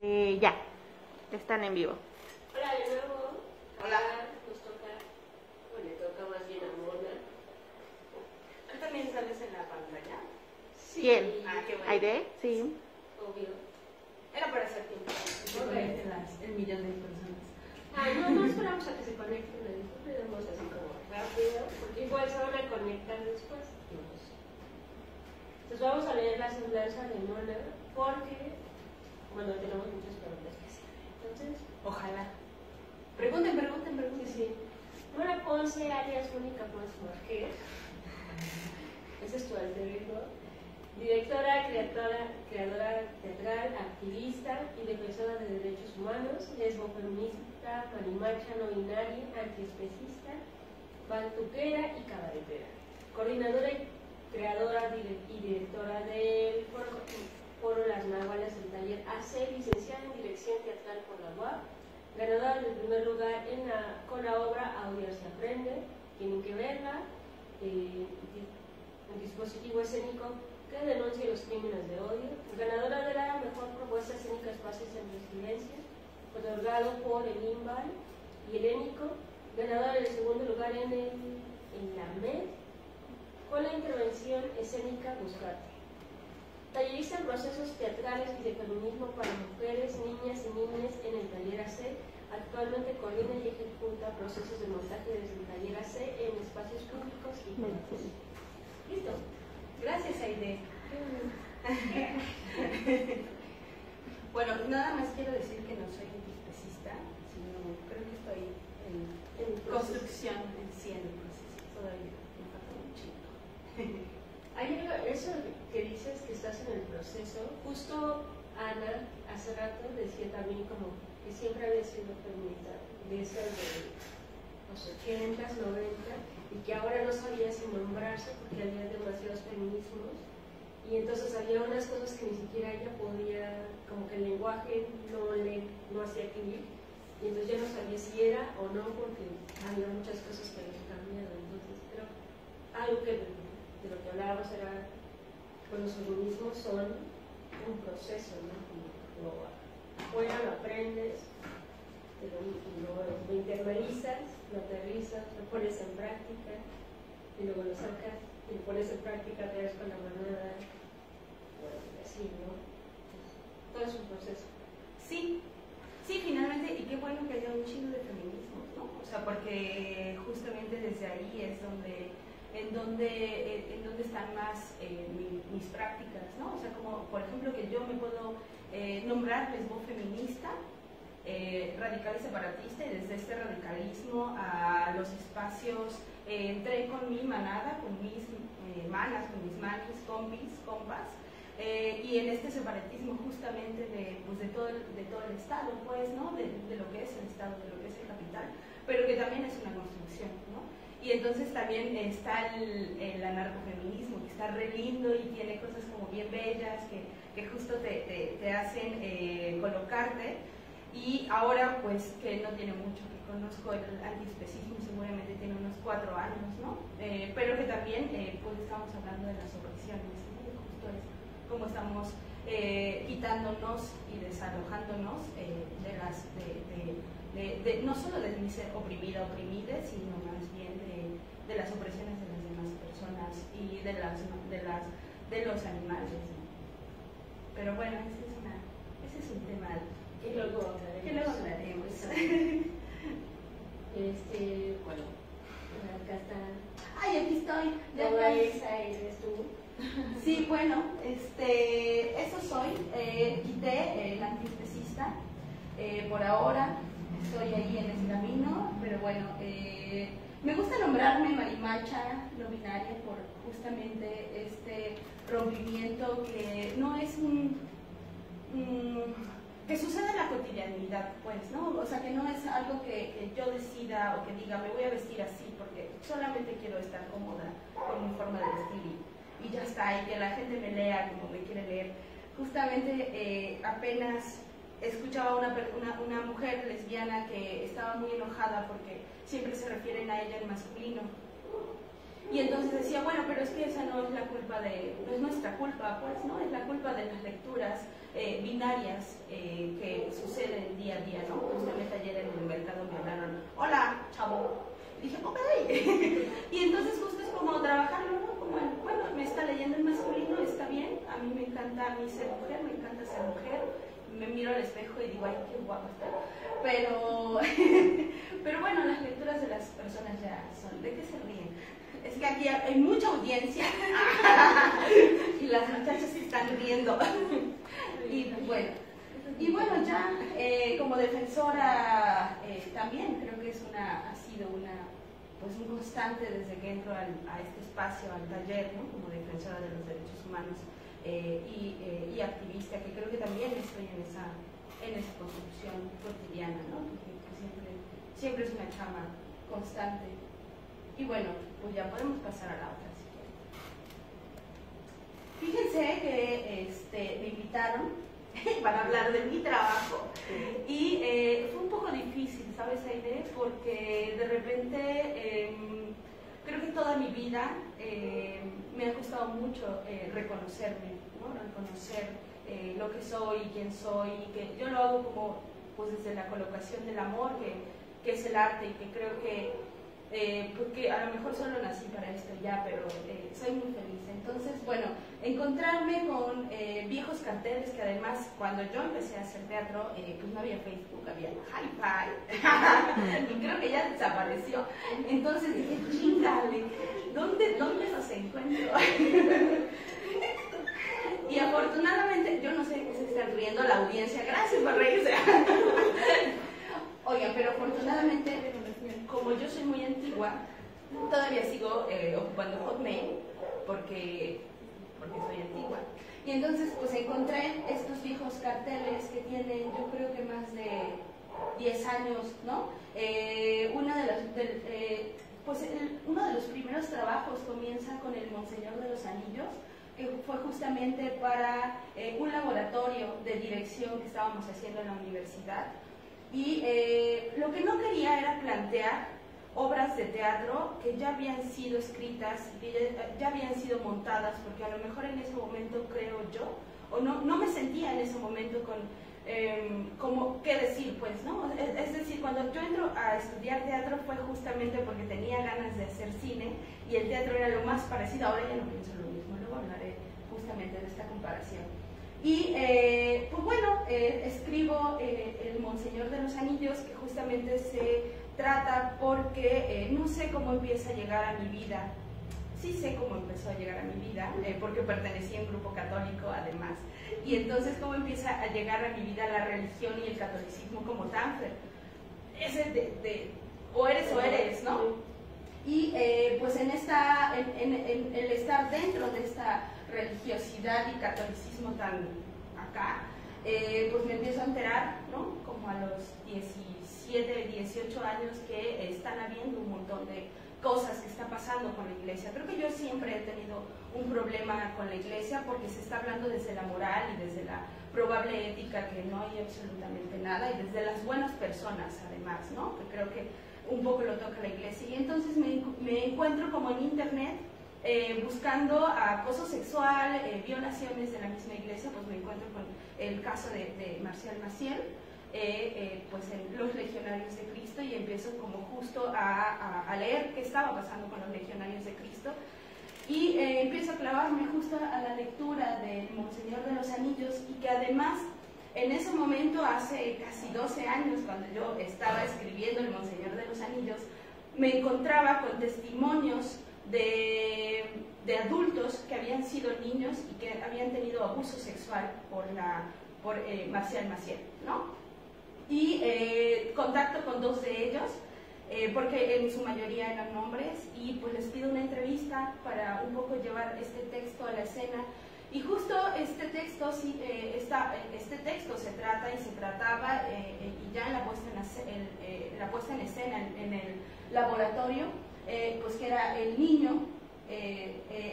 Ya, están en vivo. Hola de nuevo. Hola. Nos toca, bueno, le toca más bien a Mona. ¿Tú también sales en la pantalla? Sí. ¿Quién? Ah, qué bueno. ¿Aide? Sí. Obvio. Era para hacer tiempo. Que se conecten el millón de personas. No esperamos a que se conecten, le damos así como rápido, porque igual se van a conectar después. Entonces vamos a leer la semblanza de Mona, porque, bueno, tenemos muchas preguntas que hacer. Entonces, Ojalá. Pregunten. sí. Mona Ponce, alias Mónica Ponce Marquez. Ese es tu alter ego. Directora, creadora teatral, activista y defensora de derechos humanos, lesbofeminista, marimacha no binaria, antiespecista, bantuquera y cabaretera. Coordinadora y creadora y directora del foro Las Náhualas del taller AC, licenciada en Dirección Teatral por la UAP, ganadora del primer lugar con la obra Audio se aprende, tienen que verla, un dispositivo escénico que denuncia los crímenes de odio, ganadora de la mejor propuesta escénica Espacios en Resiliencia, otorgado por el INVAL y Helénico, ganadora del segundo lugar en la MED, con la intervención escénica Buscarte. Tallerista en procesos teatrales y de feminismo para mujeres, niñas y niñas en el taller AC. Actualmente coordina y ejecuta procesos de montaje desde el taller AC en espacios públicos y privados. Listo. Gracias, Aide. Bueno, nada más quiero decir que no soy antiespecista, sino creo que estoy en construcción, en sí en el proceso. Todavía me falta un chingo. Hay algo, eso que dices que estás en el proceso, justo Ana hace rato decía también como que siempre había sido feminista, de esas de los 80s, 90, y que ahora no sabía si nombrarse porque había demasiados feminismos, y entonces había unas cosas que ni siquiera ella podía, como que el lenguaje no hacía clic, y entonces ya no sabía si era o no porque había muchas cosas que habían cambiado. Entonces, pero algo que de lo que hablábamos era, pues los feminismos son un proceso, ¿no? Lo afuera lo aprendes, lo internalizas, lo aterrizas, lo pones en práctica, y luego lo sacas, y lo pones en práctica otra vez con la manada, bueno, así, ¿no? Todo es un proceso. Sí, finalmente, y qué bueno que haya un chingo de feminismos, ¿no? O sea, porque justamente desde ahí es en donde están más mis prácticas, ¿no? O sea, como por ejemplo que yo me puedo nombrar lesbofeminista, radical y separatista, y desde este radicalismo a los espacios entré con mi manada, con mis manas, con mis manis, compis, compas, y en este separatismo justamente de todo el Estado, pues, ¿no? De lo que es el Estado, de lo que es el capital, pero que también es una construcción, ¿no? Y entonces también está el anarcofeminismo, que está re lindo y tiene cosas como bien bellas, que justo te hacen colocarte. Y ahora, pues, que no tiene mucho que conozco el antiespecismo, seguramente tiene unos 4 años, ¿no? Pero que también, pues, estamos hablando de las opresiones, ¿no? Y justo es como estamos quitándonos y desalojándonos no solo de ser oprimida, oprimida, sino más bien de las opresiones de las demás personas y de los animales, ¿no? Pero bueno, ese es un tema Y luego hablaremos. Bueno, acá está. Ay, aquí estoy. Esa eres tú. Sí, bueno, eso soy. Quité el antiespecista. Por ahora estoy ahí en ese camino, pero bueno, me gusta nombrarme marimacha no binaria por justamente este rompimiento que no es que sucede en la cotidianidad, pues, ¿no? O sea, que no es algo que yo decida o que diga, me voy a vestir así porque solamente quiero estar cómoda con mi forma de vestir y ya está, y que la gente me lea como me quiere leer. Justamente apenas escuchaba una mujer lesbiana que estaba muy enojada porque siempre se refieren a ella en masculino. Y entonces decía, bueno, pero es que esa no es la culpa no es nuestra culpa, pues, ¿no? Es la culpa de las lecturas binarias que mí ser mujer, me encanta ser mujer, me miro al espejo y digo, ay, qué guapa está. Pero bueno, las lecturas de las personas ya son, ¿de qué se ríen? Es que aquí hay mucha audiencia y las muchachas se están riendo. Y bueno, ya como defensora también creo que ha sido un constante desde que entro a este espacio, al taller, ¿no? Como defensora de los derechos humanos y activista, que creo que también estoy en esa construcción cotidiana, ¿no? Porque siempre es una chama constante. Y bueno, pues ya podemos pasar a la otra, si quieren. Fíjense que me invitaron para hablar de mi trabajo y fue un poco difícil, ¿sabes, Aide? Porque de repente creo que toda mi vida me ha costado mucho reconocerme, ¿no? Reconocer lo que soy, quién soy, que yo lo hago como pues desde la colocación del amor, que es el arte, y que creo que porque a lo mejor solo nací para esto ya, pero soy muy feliz. Entonces, bueno, encontrarme con viejos carteles que además cuando yo empecé a hacer teatro, pues no había Facebook, había Hi-Fi, y creo que ya desapareció. Entonces dije, chingale, ¿dónde los encuentro? Y afortunadamente, yo no sé qué se está riendo la audiencia, gracias por reírse. Oigan, pero afortunadamente, como yo soy muy antigua, todavía sigo ocupando Hotmail porque soy antigua. Y entonces pues encontré estos viejos carteles que tienen, yo creo que más de 10 años, ¿no? Uno de los primeros trabajos comienza con el Monseñor de los Anillos, que fue justamente para un laboratorio de dirección que estábamos haciendo en la universidad. Y lo que no quería era plantear obras de teatro que ya habían sido escritas, que ya habían sido montadas, porque a lo mejor en ese momento, creo yo, o no me sentía en ese momento con como qué decir, pues, ¿no? Es decir, cuando yo entro a estudiar teatro fue justamente porque tenía ganas de hacer cine y el teatro era lo más parecido. Ahora ya no pienso lo mismo, luego hablaré justamente de esta comparación. Y pues bueno, escribo El Monseñor de los Anillos, que justamente se trata porque no sé cómo empieza a llegar a mi vida. Sí sé cómo empezó a llegar a mi vida, porque pertenecía a un grupo católico además. Y entonces cómo empieza a llegar a mi vida la religión y el catolicismo como tan ese o eres, ¿no? Y pues en el estar dentro de esta religiosidad y catolicismo tan acá, pues me empiezo a enterar, ¿no? Como a los 17, 18 años que están habiendo un montón de cosas que está pasando con la iglesia. Creo que yo siempre he tenido un problema con la iglesia porque se está hablando desde la moral y desde la probable ética, que no hay absolutamente nada, y desde las buenas personas además, ¿no? Que creo que un poco lo toca la iglesia. Y entonces me encuentro como en internet buscando acoso sexual, violaciones de la misma iglesia, pues me encuentro con el caso de Marcial Maciel, pues en Los Legionarios de Cristo, y empiezo como justo a leer qué estaba pasando con los Legionarios de Cristo, y empiezo a clavarme justo a la lectura del Monseñor de los Anillos, y que además en ese momento, hace casi 12 años, cuando yo estaba escribiendo el Monseñor de los Anillos, me encontraba con testimonios de adultos que habían sido niños y que habían tenido abuso sexual por Marcial Maciel, ¿no? Y contacto con 2 de ellos, porque en su mayoría eran hombres, y pues les pido una entrevista para un poco llevar este texto a la escena. Y justo este texto se trata y se trataba, y ya en la puesta en escena en el laboratorio, pues que era el niño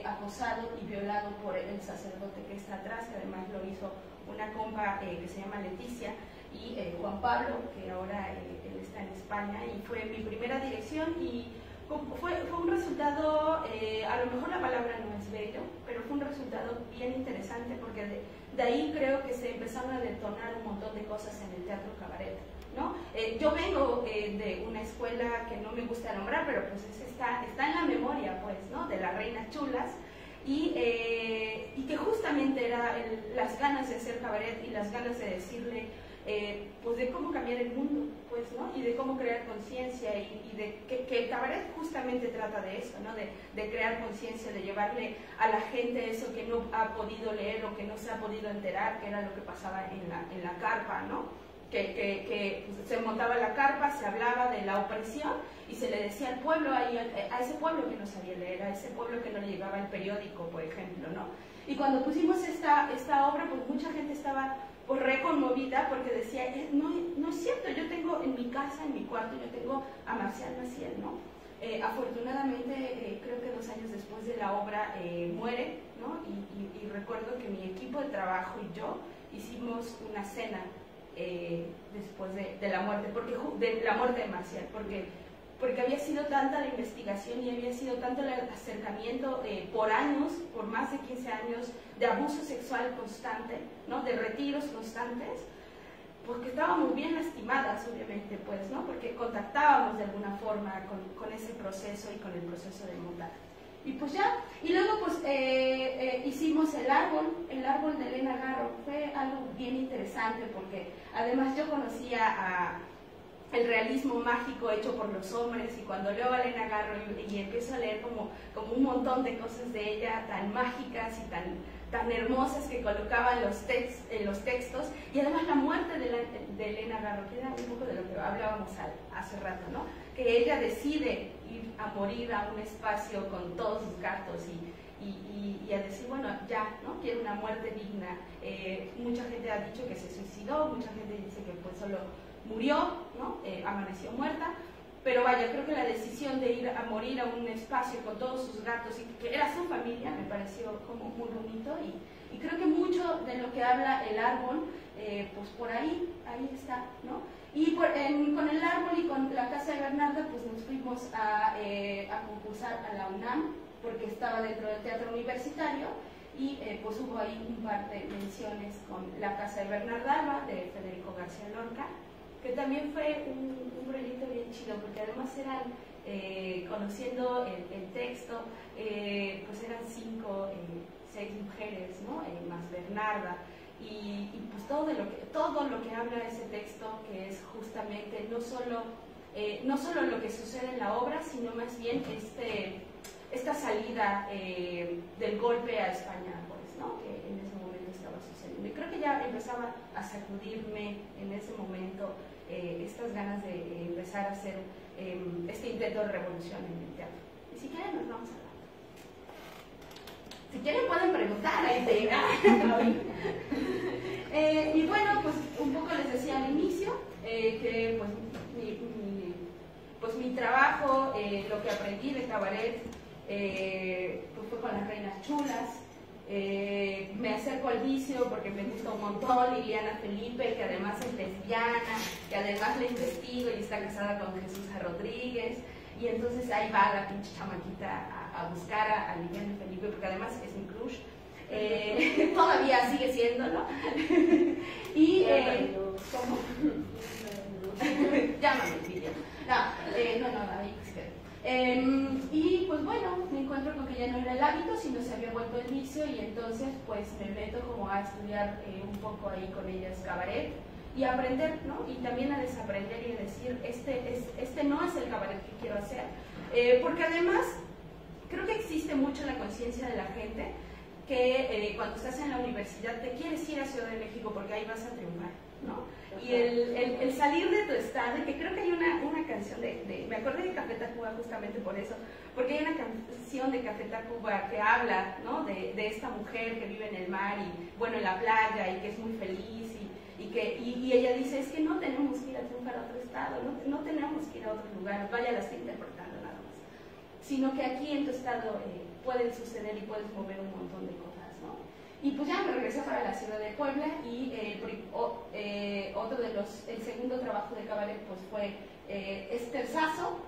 acosado y violado por el sacerdote que está atrás, que además lo hizo una compa que se llama Leticia, y Juan Pablo, que ahora él está en España, y fue mi primera dirección, y fue un resultado, a lo mejor la palabra no es bello, pero fue un resultado bien interesante, porque de ahí creo que se empezaron a detonar un montón de cosas en el teatro cabaret, ¿no? Yo vengo de una escuela que no me gusta nombrar, pero pues está en la memoria, pues, ¿no? De las Reinas Chulas, y que justamente era las ganas de hacer cabaret y las ganas de decirle pues de cómo cambiar el mundo, pues, ¿no? Y de cómo crear conciencia y de que el cabaret justamente trata de eso, ¿no? De crear conciencia, de llevarle a la gente eso que no ha podido leer o que no se ha podido enterar, que era lo que pasaba en la carpa, ¿no? Que pues, se montaba la carpa, se hablaba de la opresión y se le decía al pueblo, a ese pueblo que no sabía leer, a ese pueblo que no le llegaba el periódico, por ejemplo, ¿no? Y cuando pusimos esta obra, pues mucha gente estaba pues re conmovida porque decía, no es cierto, yo tengo en mi casa, en mi cuarto, yo tengo a Marcial Maciel, ¿no? Afortunadamente, creo que 2 años después de la obra muere, ¿no? Y recuerdo que mi equipo de trabajo y yo hicimos una cena después de la muerte, de la muerte de Marcial, porque había sido tanta la investigación y había sido tanto el acercamiento por años, por más de 15 años, de abuso sexual constante, ¿no? De retiros constantes, porque estábamos bien lastimadas, obviamente, pues, ¿no? Porque contactábamos de alguna forma con ese proceso y con el proceso de montaje. Y pues ya, y luego pues hicimos el árbol de Elena Garro. Fue algo bien interesante porque además yo conocía el realismo mágico hecho por los hombres, y cuando leo a Elena Garro y empiezo a leer como un montón de cosas de ella tan mágicas y tan hermosas que colocaba en los textos, y además la muerte de Elena Garro, que era un poco de lo que hablábamos hace rato, ¿no? Que ella decide ir a morir a un espacio con todos sus gatos y a decir, bueno, ya, ¿no? Quiero una muerte digna. Mucha gente ha dicho que se suicidó, mucha gente dice que pues solo murió, ¿no? Amaneció muerta, pero vaya, creo que la decisión de ir a morir a un espacio con todos sus gatos y que era su familia me pareció como muy bonito, y creo que mucho de lo que habla el árbol, pues por ahí está, ¿no? Y con el árbol y con la casa de Bernarda, pues nos fuimos a concursar a la UNAM, porque estaba dentro del teatro universitario, y pues hubo ahí un par de menciones con la casa de Bernarda Alba, de Federico García Lorca, que también fue un proyecto bien chido, porque además eran, conociendo el texto, pues eran 6 mujeres, ¿no? Más Bernarda, y pues todo lo que habla ese texto, que es justamente no solo lo que sucede en la obra, sino más bien esta salida del golpe a España, pues, ¿no? Que en ese momento estaba sucediendo. Y creo que ya empezaba a sacudirme en ese momento estas ganas de empezar a hacer este intento de revolución en el teatro. Y si quieren nos vamos hablando. Si quieren pueden preguntar, ahí te diga. Y bueno, pues un poco les decía al inicio que pues mi trabajo, lo que aprendí de cabaret, pues fue con las reinas chulas. Me acerco al vicio porque me gusta un montón Liliana Felipe, que además es lesbiana, que además la investigo y está casada con Jesús Rodríguez, y entonces ahí va la pinche chamaquita a buscar a Liliana Felipe, porque además es mi crush, todavía sigue siendo, ¿no? Y ¿cómo? Llámame, Lilia. No, ahí se queda. Y pues bueno, me encuentro con que ya no era el hábito, sino se había vuelto el vicio, y entonces pues me meto como a estudiar un poco ahí con ellas cabaret y a aprender, ¿no? Y también a desaprender y a decir, este no es el cabaret que quiero hacer, porque además creo que existe mucho la conciencia de la gente que cuando estás en la universidad te quieres ir a Ciudad de México porque ahí vas a triunfar, ¿no? Y el salir de tu estado, y que creo que hay una canción me acordé de Café Tacuba justamente por eso, porque hay una canción de Café Tacuba que habla, ¿no? de esta mujer que vive en el mar y, bueno, en la playa, y que es muy feliz, y ella dice, es que no tenemos que ir a triunfar a otro estado, no tenemos que ir a otro lugar, vaya, la estoy interpretando nada más, sino que aquí en tu estado pueden suceder y puedes mover un montón de cosas, ¿no? Y pues ya me regresé para la ciudad de Puebla, y el segundo trabajo de cabaret pues fue Esterzazo,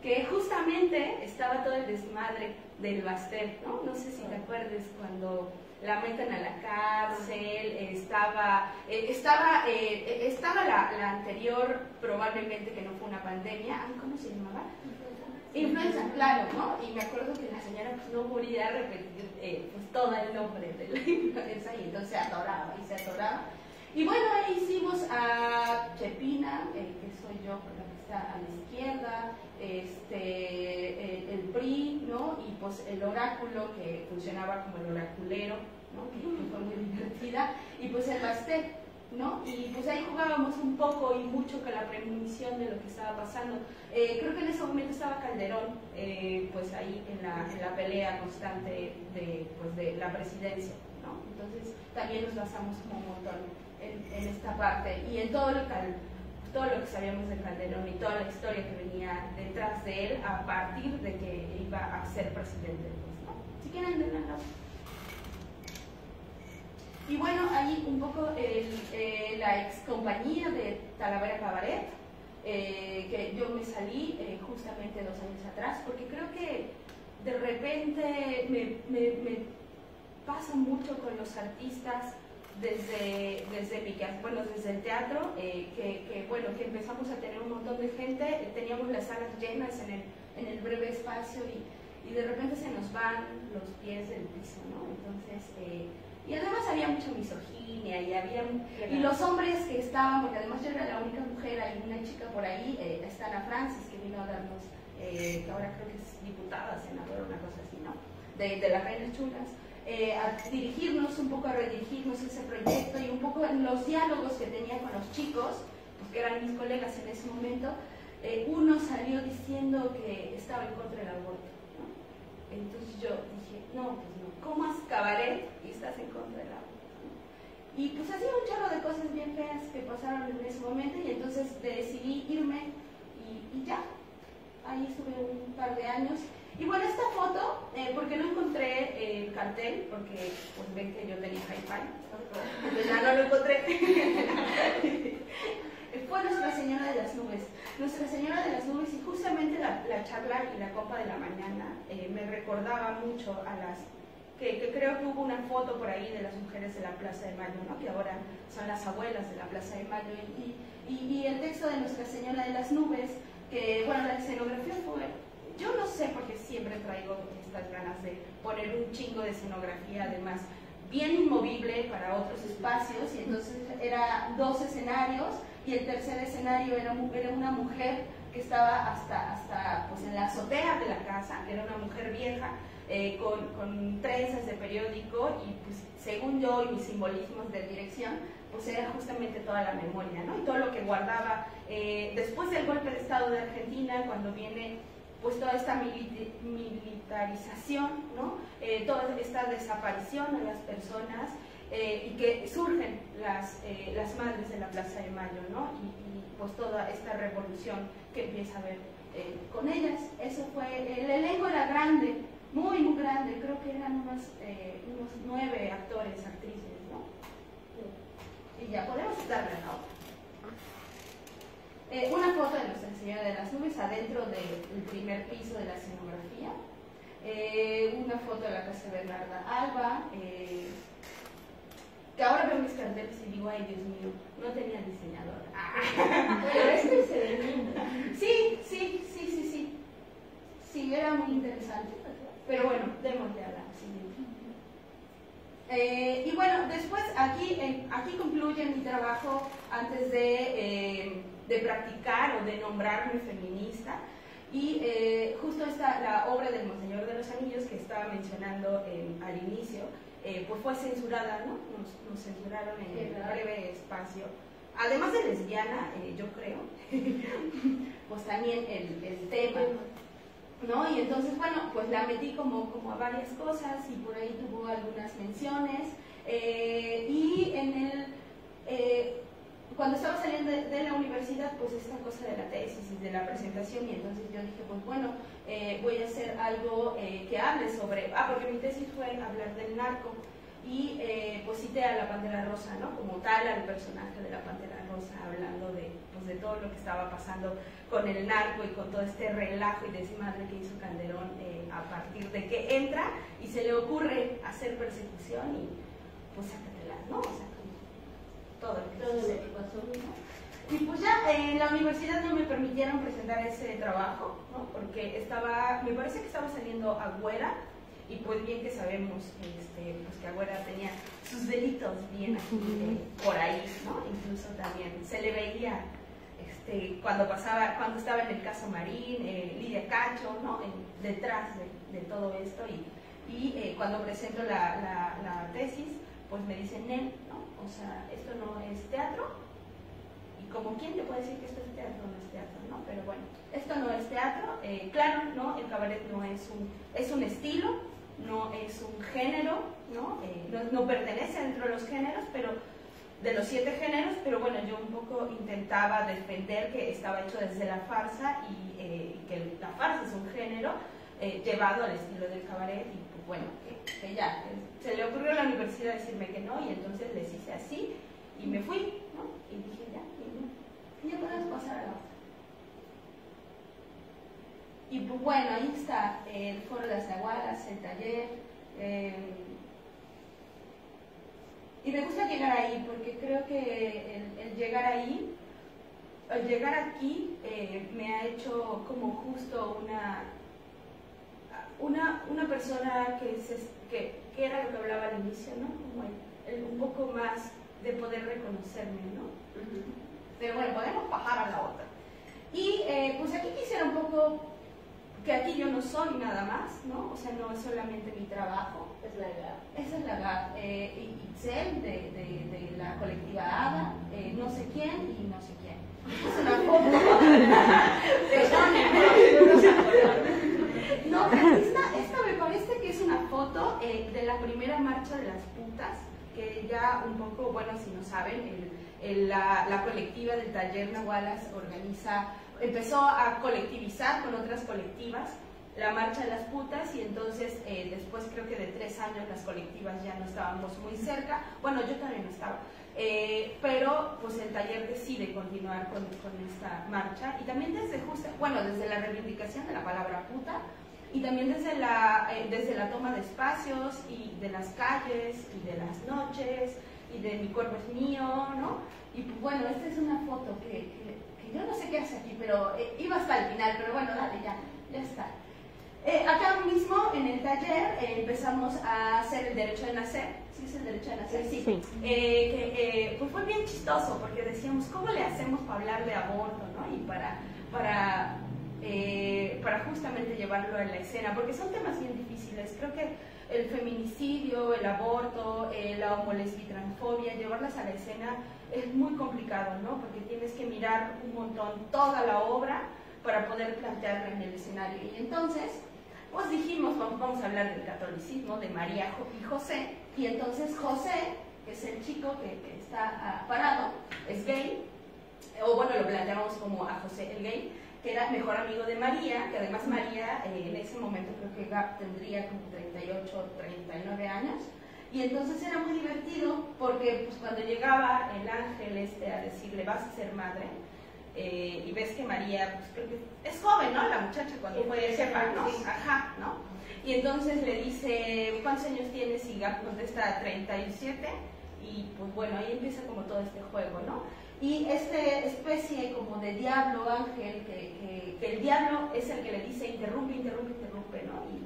que justamente estaba todo el desmadre del Bastel, ¿no? No sé si te acuerdes cuando la meten a la cárcel, estaba la anterior, probablemente que no fue una pandemia, ¿cómo se llamaba? Influenza, claro, ¿no? Y me acuerdo que la señora pues, no podía repetir pues, todo el nombre de la influenza y entonces se atoraba y se atoraba. Y bueno, ahí hicimos a Chepina, que soy yo, la que está a la izquierda, el PRI, ¿no? Y pues el oráculo, que funcionaba como el oraculero, ¿no? Que fue muy divertida, y pues el Bastet, ¿no? Y pues ahí jugábamos un poco y mucho con la premonición de lo que estaba pasando. Creo que en ese momento estaba Calderón, pues ahí en la pelea constante de la presidencia, ¿no? Entonces también nos basamos como un montón en esta parte y en todo lo que sabíamos de Calderón y toda la historia que venía detrás de él a partir de que iba a ser presidente, pues, ¿no? Si quieren, denle la. Y bueno, ahí un poco la ex compañía de Talavera Cabaret, que yo me salí justamente 2 años atrás, porque creo que de repente me pasa mucho con los artistas desde el teatro, que empezamos a tener un montón de gente, teníamos las salas llenas en el breve espacio y de repente se nos van los pies del piso, ¿no? Entonces, y además había mucha misoginia y los hombres que estaban, porque además yo era la única mujer, hay una chica por ahí, está Ana Francis, que vino a darnos, que ahora creo que es diputada, senadora, una cosa así, ¿no? De las Reinas Chulas. A dirigirnos un poco, a redirigirnos ese proyecto y un poco en los diálogos que tenía con los chicos, pues que eran mis colegas en ese momento, uno salió diciendo que estaba en contra del aborto, ¿no? Entonces yo dije, no, pues no, ¿cómo has cabaret y estás en contra del aborto? Y pues hacía un chorro de cosas bien feas que pasaron en ese momento y entonces decidí irme y ya, ahí estuve un par de años. Y bueno, esta foto, porque no encontré el cartel, porque pues ven que yo tenía hi-fi, entonces ya no lo encontré. Fue Nuestra Señora de las Nubes. Nuestra Señora de las Nubes, y justamente la charla y la copa de la mañana me recordaba mucho a las... Que creo que hubo una foto por ahí de las mujeres de la Plaza de Mayo, ¿no? Que ahora son las abuelas de la Plaza de Mayo. Y el texto de Nuestra Señora de las Nubes, que bueno, la escenografía fue... Yo no sé por qué siempre traigo estas ganas de poner un chingo de escenografía, además bien inmovible para otros espacios, y entonces era 2 escenarios y el tercer escenario era una mujer que estaba hasta pues en la azotea de la casa, era una mujer vieja con trenzas de periódico y pues según yo y mis simbolismos de dirección, pues era justamente toda la memoria, ¿no? Y todo lo que guardaba después del golpe de Estado de Argentina, cuando viene pues toda esta militarización, ¿no? Toda esta desaparición de las personas y que surgen las madres de la Plaza de Mayo, ¿no? Y pues toda esta revolución que empieza a haber con ellas. Eso fue, el elenco era grande, muy, muy grande, creo que eran unos 9 actores, actrices, ¿no? Y ya podemos darle la otra. Una foto de Nuestra Señora de las Nubes adentro del primer piso de la escenografía. Una foto de la Casa Bernarda Alba, que ahora veo mis carteles y digo, ay Dios mío, no tenía diseñador. Pero este se ve lindo. Sí, era muy interesante. Pero bueno, démosle a la siguiente. Y bueno, después aquí concluye mi trabajo antes de practicar o de nombrarme feminista. Y justo la obra del Monseñor de los Anillos que estaba mencionando al inicio, pues fue censurada, ¿no? Nos censuraron en el breve espacio. Además de lesbiana, yo creo, pues también el tema, ¿no? Y entonces, bueno, pues la metí como a varias cosas y por ahí tuvo algunas menciones. Y cuando estaba saliendo de la universidad, pues esta cosa de la tesis y de la presentación, y entonces yo dije, pues bueno, voy a hacer algo que hable sobre, porque mi tesis fue hablar del narco, y pues cité a la Pantera Rosa, ¿no? Como tal, al personaje de la Pantera Rosa, hablando de de todo lo que estaba pasando con el narco y con todo este relajo y desmadre que hizo Calderón a partir de que entra y se le ocurre hacer persecución y pues sácatelas, ¿no? O sea, todo lo que sucede. pasó, ¿no? Y pues ya en la universidad no me permitieron presentar ese trabajo, ¿no? Porque me parece que estaba saliendo Agüera, y pues bien que sabemos pues que Agüera tenía sus delitos bien aquí, por ahí, ¿no? Incluso también se le veía cuando estaba en el caso Marín, Lidia Cacho, ¿no? Detrás de todo esto, y cuando presento la tesis, pues me dicen, ¿no? O sea, esto no es teatro. Como quién te puede decir que esto es teatro o no es teatro, ¿no? Pero bueno, esto no es teatro, claro, ¿no? El cabaret no es un estilo, no es un género, ¿no? No pertenece dentro de los géneros, pero de los 7 géneros, pero bueno, yo un poco intentaba defender que estaba hecho desde la farsa y que la farsa es un género llevado al estilo del cabaret, y pues bueno, que ya, se le ocurrió a la universidad decirme que no, y entonces les hice así, y me fui, ¿no? Y dije, ya podemos pasar a la otra. Y pues bueno, ahí está el Foro de las Aguadas, el taller. Y me gusta llegar ahí porque creo que el llegar ahí, el llegar aquí, me ha hecho como justo una persona que era lo que hablaba al inicio, ¿no? Como un poco más de poder reconocerme, ¿no? Pero bueno, podemos bajar a la otra. Y pues aquí quisiera un poco que aquí yo no soy nada más, ¿no? O sea, no es solamente mi trabajo. Es la edad. Esa es la edad. Itzel, de la colectiva ADA, no sé quién y no sé quién. Es una foto. No, esta me parece que es una foto de la primera marcha de las putas, que ya un poco, bueno, si no saben, la colectiva del taller Nahualas empezó a colectivizar con otras colectivas la marcha de las putas, y entonces después creo que de 3 años las colectivas ya no estábamos muy cerca, bueno, yo también no estaba, pero pues el taller decide continuar con esta marcha, y también desde la reivindicación de la palabra puta, y también desde la toma de espacios y de las calles y de las noches y de mi cuerpo es mío, ¿no? Y pues bueno, esta es una foto que yo no sé qué hace aquí, pero iba hasta el final, pero bueno, dale, ya está. Acá mismo en el taller empezamos a hacer el derecho de nacer. ¿Sí es el derecho de nacer? Sí. Pues fue bien chistoso porque decíamos, ¿cómo le hacemos para hablar de aborto, ¿no? Y para justamente llevarlo a la escena, porque son temas bien difíciles. Creo que el feminicidio, el aborto, la homolesbitransfobia, llevarlas a la escena es muy complicado, ¿no? Porque tienes que mirar un montón toda la obra para poder plantearla en el escenario. Y entonces, pues dijimos, vamos a hablar del catolicismo, de María y José, y entonces José, que es el chico que está parado, es gay, o bueno, lo planteamos como a José el gay, que era mejor amigo de María, que además María en ese momento creo que tendría como 38, 39 años, y entonces era muy divertido porque pues, cuando llegaba el ángel a decirle vas a ser madre, y ves que María, pues creo que es joven, ¿no? La muchacha cuando fue jefa, ¿no? Ajá, ¿no? Y entonces le dice, ¿cuántos años tienes? Y Gap contesta 37, y pues bueno, ahí empieza como todo este juego, ¿no? Y esta especie como de diablo ángel, que el diablo es el que le dice interrumpe, ¿no? Y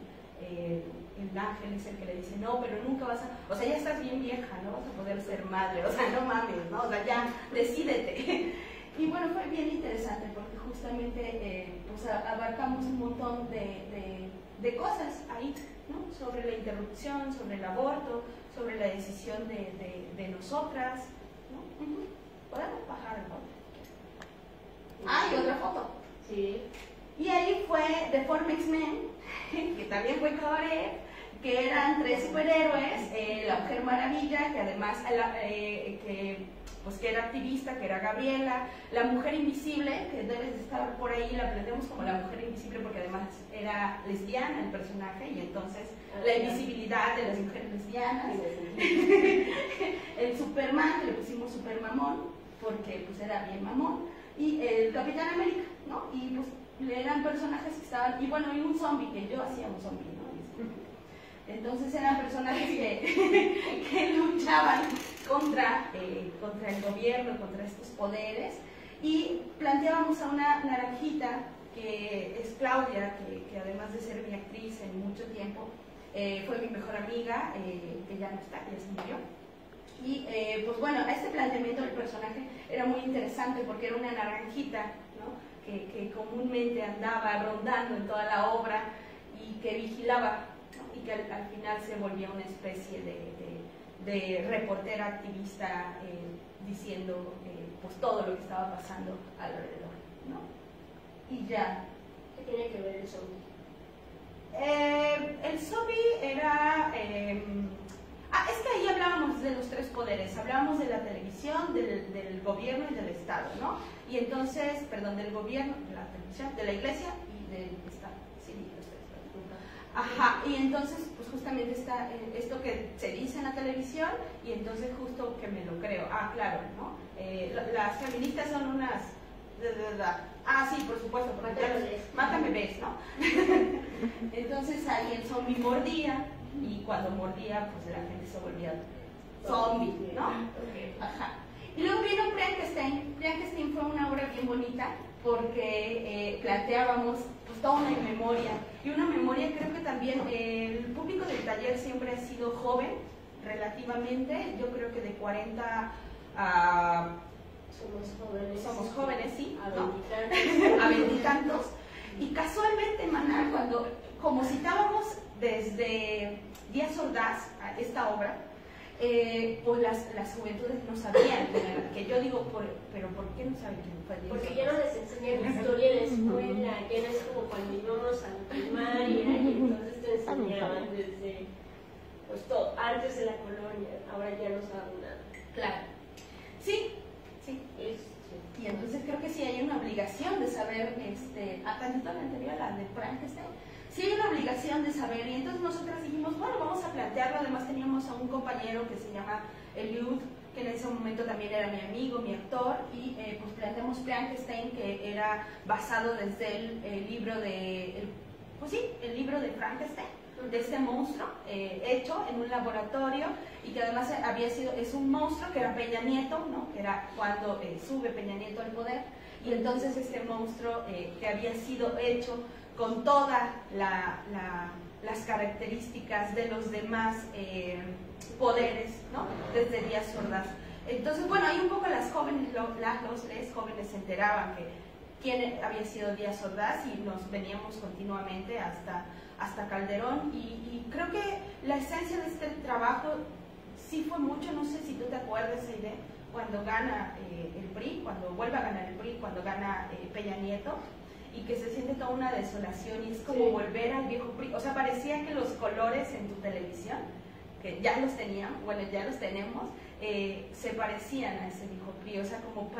el ángel es el que le dice, no, pero nunca vas a, o sea, ya estás bien vieja, no vas a poder ser madre, o sea, no mames, ¿no? O sea, ya, decídete. Y bueno, fue bien interesante porque justamente pues abarcamos un montón de cosas ahí, ¿no? Sobre la interrupción, sobre el aborto, sobre la decisión de nosotras, ¿no? Podemos bajar el foto. Ah, y otra foto. Sí. Y ahí fue The Form X-Men, que también fue cabaret, que eran 3 superhéroes, la Mujer Maravilla, que además que era activista, que era Gabriela, la Mujer Invisible, que debe de estar por ahí, la planteamos como la Mujer Invisible porque además era lesbiana el personaje, y entonces la invisibilidad de las mujeres lesbianas. El Superman, que le pusimos Super Mamón, porque pues era bien mamón. y el Capitán América, ¿no? Y pues eran personajes que estaban, y bueno, y un zombie, que yo hacía un zombie, ¿no? Entonces eran personajes que luchaban contra el gobierno, contra estos poderes, y planteábamos a una naranjita que es Claudia, que además de ser mi actriz en mucho tiempo, fue mi mejor amiga, que ya no está, ya se murió. Y pues bueno, este planteamiento del personaje era muy interesante porque era una naranjita, ¿no? que comúnmente andaba rondando en toda la obra y que vigilaba, ¿no? Y que al final se volvía una especie de reportera activista diciendo pues todo lo que estaba pasando alrededor, ¿no? Y ya. ¿Qué tiene que ver el zombie? El zombie era... es que ahí hablábamos de los tres poderes, hablábamos de la televisión, del gobierno y del Estado, ¿no? Y entonces, perdón, del gobierno, de la televisión, de la iglesia y del Estado. Sí, los tres. Ajá, y entonces, pues justamente está esto que se dice en la televisión y entonces justo que me lo creo. Ah, claro, ¿no? Las feministas son unas... Ah, sí, por supuesto, mata bebés, ¿no? Entonces ahí el zombie mordía y cuando mordía, pues la gente se volvía zombie, ¿no? Ajá. Y luego vino Frankenstein. Frankenstein fue una obra bien bonita porque planteábamos pues, toda una memoria. Y una memoria, creo que también el público del taller siempre ha sido joven, relativamente, yo creo que de 40 a... Somos jóvenes, sí, ¿no? A veintitantos. Y casualmente, Maná, como citábamos desde Díaz Ordaz, esta obra, pues las juventudes no sabían, que yo digo, pero ¿por qué no saben quién fue Díaz Ordaz? Porque ya no les enseñan historia en la escuela, ya no es como cuando íbamos a la primaria, y entonces te enseñaban desde, pues todo, antes de la colonia, ahora ya no saben nada. Claro. Sí. Sí. Y entonces creo que sí hay una obligación de saber, tanto la anterior, la de Frankenstein, sí hay una obligación de saber, y entonces nosotras dijimos, bueno, vamos a plantearlo. Además teníamos a un compañero que se llama Eliud, que en ese momento también era mi amigo, mi actor, y pues planteamos Frankenstein, que era basado desde el libro de, el libro de Frankenstein, de este monstruo hecho en un laboratorio y que además es un monstruo que era Peña Nieto, ¿no? Que era cuando sube Peña Nieto al poder, y entonces este monstruo que había sido hecho con todas las características de los demás poderes, ¿no? Desde Díaz Ordaz. Entonces, bueno, ahí un poco les jóvenes se enteraban que quién había sido Díaz Ordaz y nos veníamos continuamente hasta Calderón, y creo que la esencia de este trabajo sí fue mucho, no sé si tú te acuerdas, Aide, cuando gana el PRI, cuando vuelve a ganar el PRI, cuando gana Peña Nieto, y que se siente toda una desolación y es como volver al viejo PRI. O sea, parecía que los colores en tu televisión, que ya los teníamos, bueno, ya los tenemos, se parecían a ese viejo PRI, o sea, como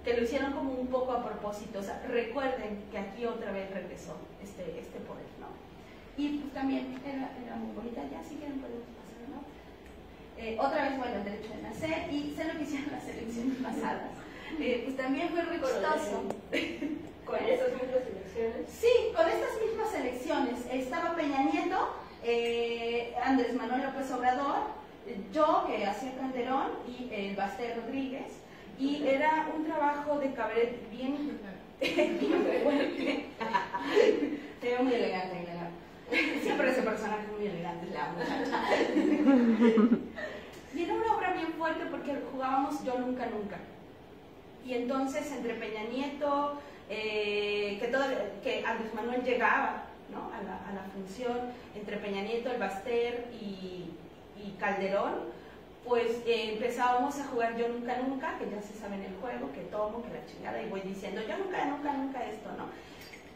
que lo hicieron como un poco a propósito. O sea, recuerden que aquí otra vez regresó este poder, ¿no? Y pues también era muy bonita. Ya si quieren podemos pasar, ¿no? Otra vez, bueno, el derecho de nacer, y sé lo que hicieron las elecciones pasadas. Pues también fue muy chistoso. ¿Con esas mismas elecciones? Sí, con estas mismas elecciones. Estaba Peña Nieto, Andrés Manuel López Obrador, yo que hacía Calderón y el Baster Rodríguez, y era un trabajo de cabaret bien fuerte. Te veo muy elegante, siempre ese personaje muy elegante, la muchacha. Y era una obra bien fuerte porque jugábamos Yo Nunca Nunca. Y entonces entre Peña Nieto, que Andrés Manuel llegaba, ¿no? a la función, entre Peña Nieto, el Baster y Calderón, pues empezábamos a jugar Yo Nunca Nunca, que ya se sabe en el juego, que tomo, que la chingada, y voy diciendo Yo Nunca Nunca Nunca esto, ¿no?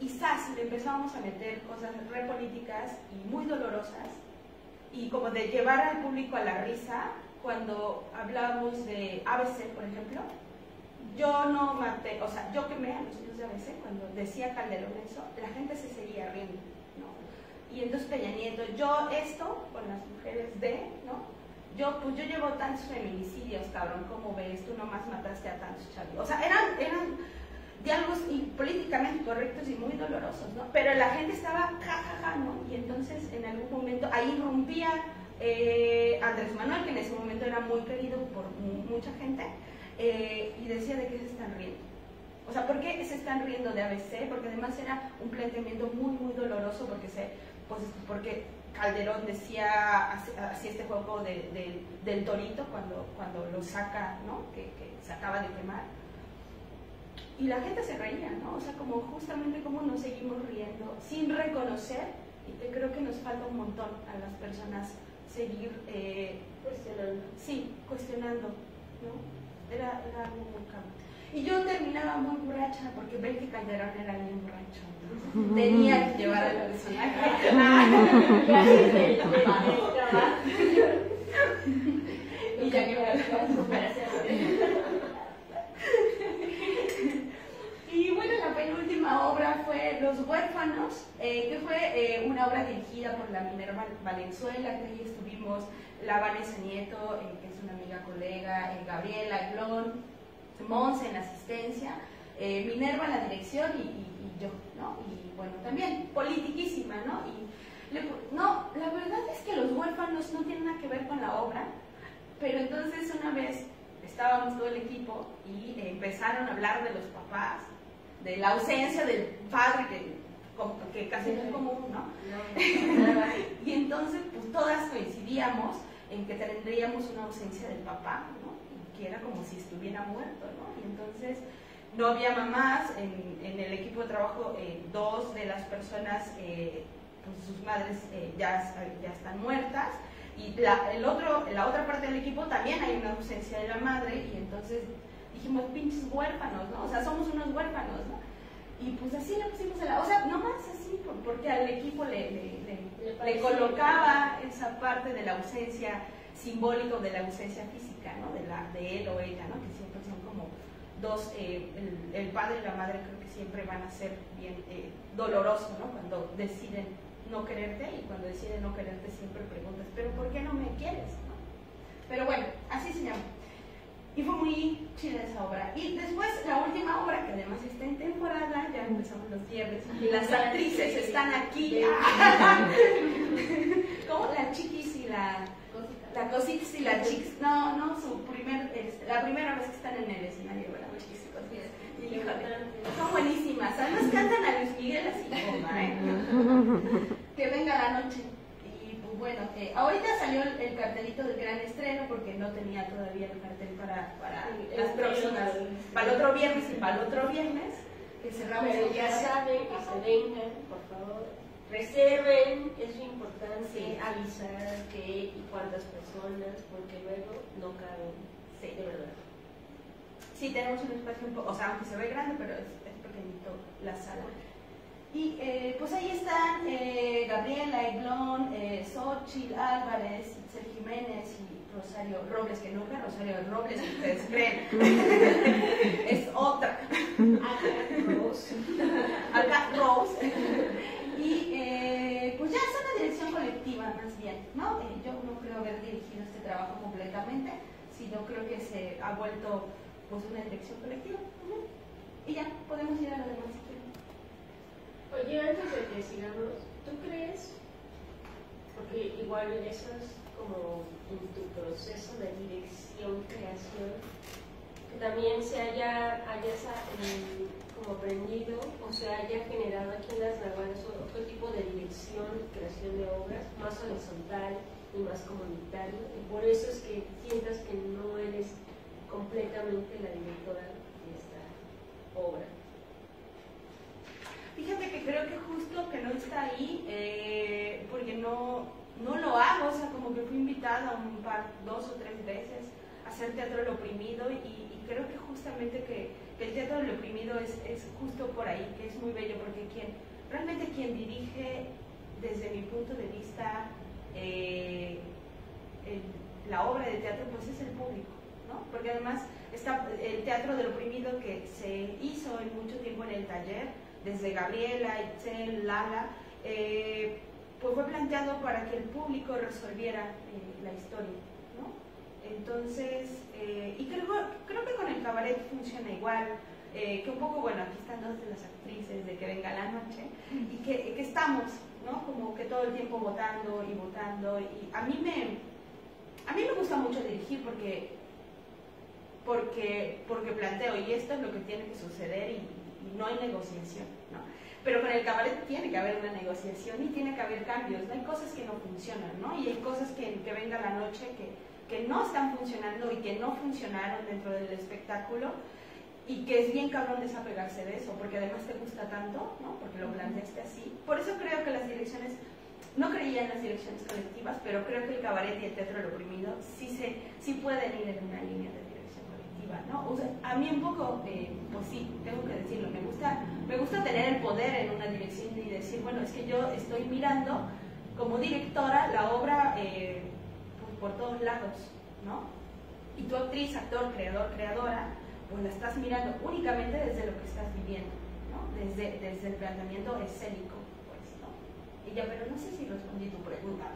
Y le empezábamos a meter cosas re políticas y muy dolorosas, y como de llevar al público a la risa. Cuando hablábamos de ABC, por ejemplo, yo no maté, o sea, yo quemé a los niños de ABC, cuando decía Calderón eso, la gente se seguía riendo, ¿no? Y entonces Peña Nieto, yo esto con las mujeres de, ¿no? Pues yo llevo tantos feminicidios, cabrón, ¿cómo ves? Tú nomás mataste a tantos chavitos. O sea, eran políticamente correctos y muy dolorosos, ¿no? Pero la gente estaba jajaja, ¿no? Y entonces en algún momento ahí irrumpía Andrés Manuel, que en ese momento era muy querido por mucha gente, y decía de qué se están riendo. O sea, ¿por qué se están riendo de ABC? Porque además era un planteamiento muy, muy doloroso, porque Calderón decía, hacía este juego del torito cuando lo saca, ¿no? Que se acaba de quemar. Y la gente se reía, ¿no? O sea, como justamente como nos seguimos riendo sin reconocer, y que creo que nos falta un montón a las personas seguir cuestionando. Sí, cuestionando, ¿no? Era algo muy cabrón. Y yo terminaba muy borracha, porque ven que Calderón era bien borracho, ¿no? Tenía que llevar al personaje. Y ya que Y bueno, la penúltima obra fue Los Huérfanos, que fue una obra dirigida por la Minerva Valenzuela, que ahí estuvimos la Vanessa Nieto, que es una amiga colega, Gabriela Glón, Monse en la asistencia, Minerva en la dirección y yo, ¿no? Y bueno, también politiquísima, ¿no? No, la verdad es que Los Huérfanos no tienen nada que ver con la obra, pero entonces una vez estábamos todo el equipo y empezaron a hablar de los papás, de la ausencia del padre, que casi no es común, ¿no? Y entonces pues todas coincidíamos en que tendríamos una ausencia del papá, ¿no? Y que era como si estuviera muerto, ¿no? Y entonces no había mamás, en el equipo de trabajo dos de las personas, pues sus madres ya están muertas, y la otra parte del equipo también hay una ausencia de la madre, y entonces dijimos, pinches huérfanos, ¿no? O sea, somos unos huérfanos, ¿no? Y pues así le pusimos o sea, nomás así, porque al equipo le colocaba esa parte de la ausencia simbólica o de la ausencia física, ¿no? De él o ella, ¿no? Que siempre son como dos, el padre y la madre creo que siempre van a ser bien dolorosos, ¿no? Cuando deciden no quererte, y cuando deciden no quererte siempre preguntas, ¿pero por qué no me quieres? ¿No? Pero bueno, así se llama. Y fue muy chida esa obra. Y después la última obra, que además está en temporada, ya empezamos los viernes, y las actrices están aquí. Como la chiquis y la cositas y la chiquis. No, la primera vez que están en el escenario, ¿verdad? Muy chiquis y cositas. Y híjole, son buenísimas. Además cantan a Luis Miguel así como, que venga la noche. Bueno, ahorita salió el cartelito del gran estreno, porque no tenía todavía el cartel para las próximas, para el otro viernes y para el otro viernes, que cerramos. Pero ya saben que se vengan, por favor, reserven, es importante, sí, avisar qué y cuántas personas, porque luego no caben, sí, de verdad. Sí, tenemos un espacio un poco, o sea, aunque se ve grande, pero es pequeñito la sala. Y pues ahí están Gabriela Iglón, Xochitl Álvarez, Itzel Jiménez y Rosario Robles, que nunca Rosario Robles, que ustedes creen, es otra. Acá Rose. Y pues ya es una dirección colectiva más bien, ¿no? Yo no creo haber dirigido este trabajo completamente, sino creo que se ha vuelto pues una dirección colectiva. Y ya, podemos ir a lo demás. Oye, antes de que sigamos, ¿tú crees? Porque igual eso es como en tu proceso de dirección, creación, que también se hayas como aprendido o se haya generado aquí en las Nahuales otro tipo de dirección, creación de obras, más horizontal y más comunitario, y por eso es que sientas que no eres completamente la directora de esta obra. Fíjate que creo que justo que no está ahí, porque no lo hago, o sea, como que fui invitada dos o tres veces a hacer teatro del oprimido, y creo que justamente que el teatro del oprimido es justo por ahí, que es muy bello, porque realmente quien dirige, desde mi punto de vista, la obra de teatro, pues es el público, ¿no? Porque además está el teatro del oprimido, que se hizo en mucho tiempo en el taller, desde Gabriela, Itzel, Lala, pues fue planteado para que el público resolviera la historia, ¿no? Entonces, y creo que con el cabaret funciona igual. que un poco, bueno, aquí están dos de las actrices de Que Venga la Noche, y que estamos, ¿no? Como que todo el tiempo votando, y a mí me gusta mucho dirigir porque planteo, y esto es lo que tiene que suceder, y no hay negociación, ¿no? Pero con el cabaret tiene que haber una negociación y tiene que haber cambios, ¿no? Hay cosas que no funcionan, ¿no? Y hay cosas que Venga la Noche que no están funcionando y que no funcionaron dentro del espectáculo, y que es bien cabrón desapegarse de eso, porque además te gusta tanto, ¿no? Porque lo planteaste así. Por eso creo que las direcciones, no creía en las direcciones colectivas, pero creo que el cabaret y el teatro del oprimido sí pueden ir en una línea de dirección colectiva, ¿no? O sea, a mí un poco, pues sí, tengo que decirlo, me gusta tener el poder en una dirección y decir, bueno, es que yo estoy mirando como directora la obra pues por todos lados, ¿no? Y tu actriz, actor, creador, creadora, pues la estás mirando únicamente desde lo que estás viviendo, ¿no? Desde el planteamiento escénico, pues, ¿no? Y ya, pero no sé si respondí tu pregunta.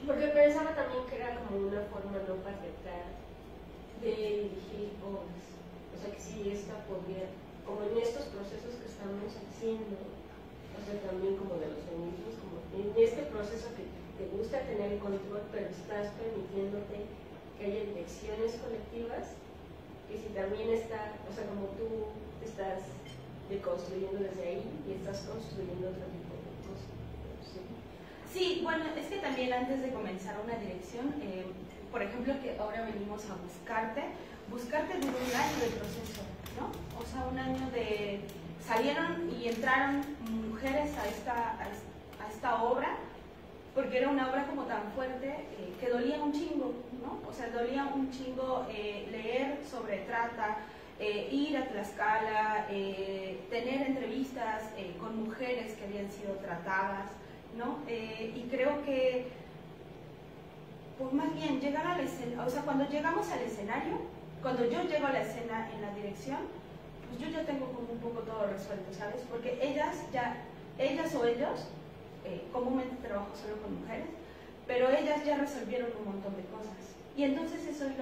Porque pensaba también que era como una forma no patriarcal de dirigir obras. O sea, que si esta podría, como en estos procesos que estamos haciendo, o sea, también como de los feminismos, como en este proceso que te gusta tener el control, pero estás permitiéndote que haya direcciones colectivas, que si también está, o sea, como tú estás deconstruyendo desde ahí y estás construyendo otro tipo de cosas. Sí, bueno, es que también antes de comenzar una dirección, por ejemplo, que ahora venimos a buscarte duró un año de proceso, ¿no? O sea, un año de... Salieron y entraron mujeres a esta obra, porque era una obra como tan fuerte que dolía un chingo, ¿no? O sea, dolía un chingo leer sobre trata, ir a Tlaxcala, tener entrevistas con mujeres que habían sido tratadas, ¿no? Y creo que, pues más bien, llegar al escenario, o sea, cuando llegamos al escenario, cuando yo llego a la escena en la dirección, pues yo ya tengo como un poco todo resuelto, ¿sabes? Porque ellas o ellos, comúnmente trabajo solo con mujeres, pero ellas ya resolvieron un montón de cosas. Y entonces eso es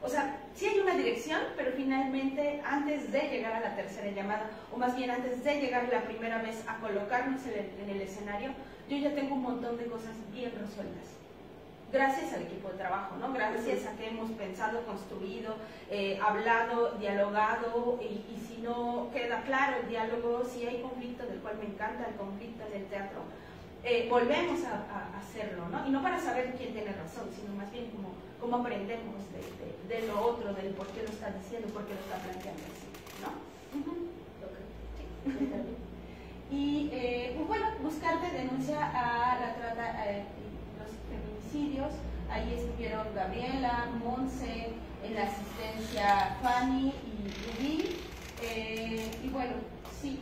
o sea, sí hay una dirección, pero finalmente antes de llegar a la tercera llamada, o más bien antes de llegar la primera vez a colocarnos en el escenario, yo ya tengo un montón de cosas bien resueltas. Gracias al equipo de trabajo, ¿no? Gracias a que hemos pensado, construido, hablado, dialogado, y si no queda claro el diálogo, si hay conflicto, del cual me encanta el conflicto en el teatro, volvemos a hacerlo, ¿no? Y no para saber quién tiene razón, sino más bien cómo aprendemos de lo otro, del por qué lo está diciendo, por qué lo está planteando así, ¿no? Okay. Y pues bueno, Buscarte denuncia a la trata, los feminicidios. Ahí estuvieron Gabriela, Monse, en la asistencia Fanny y Rubí. Y bueno, sí,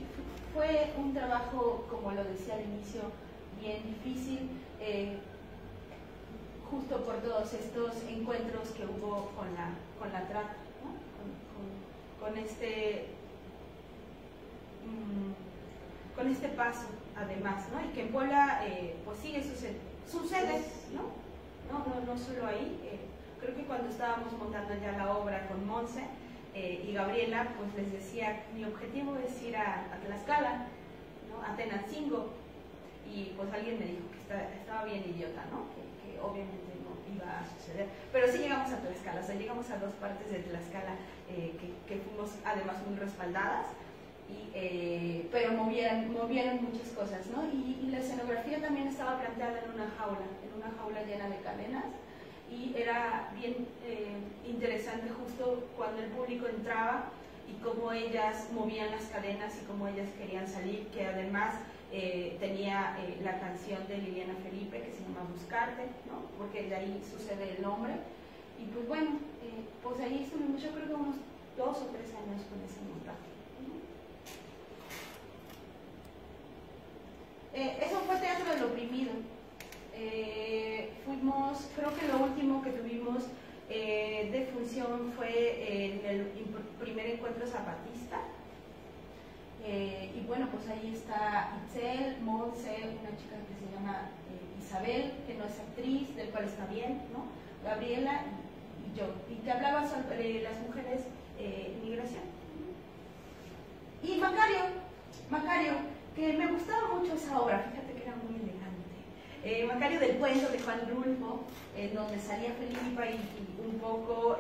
fue un trabajo, como lo decía al inicio, bien difícil, justo por todos estos encuentros que hubo con la trata, ¿no? Con este paso, además, ¿no? Y que en Puebla pues sigue sucede, ¿no? No solo ahí. Creo que cuando estábamos montando ya la obra con Monse y Gabriela, pues les decía, mi objetivo es ir a Tlaxcala, ¿no? A Tenancingo, y pues alguien me dijo que estaba bien idiota, ¿no? Que obviamente no iba a suceder, pero sí llegamos a Tlaxcala, o sea, llegamos a dos partes de Tlaxcala que fuimos además muy respaldadas, pero movieron muchas cosas, ¿no? Y la escenografía también estaba planteada en una jaula llena de cadenas, y era bien interesante justo cuando el público entraba y cómo ellas movían las cadenas y cómo ellas querían salir, que además tenía la canción de Liliana Felipe que se llama Buscarte, ¿no? Porque de ahí sucede el nombre. Y pues bueno, pues ahí estuvimos, yo creo que unos 2 o 3 años con ese montaje. Eso fue Teatro del Oprimido. Fuimos, creo que lo último que tuvimos de función fue en el primer encuentro zapatista. Y bueno, pues ahí está Itzel, Monse, una chica que se llama Isabel, que no es actriz, del cual está bien, ¿no? Gabriela y yo. Y que hablaba sobre las mujeres migración. Y Macario, que me gustaba mucho esa obra, fíjate que era muy elegante. Macario del cuento de Juan Rulfo, donde salía Felipa y un poco